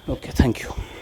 Okay, thank you.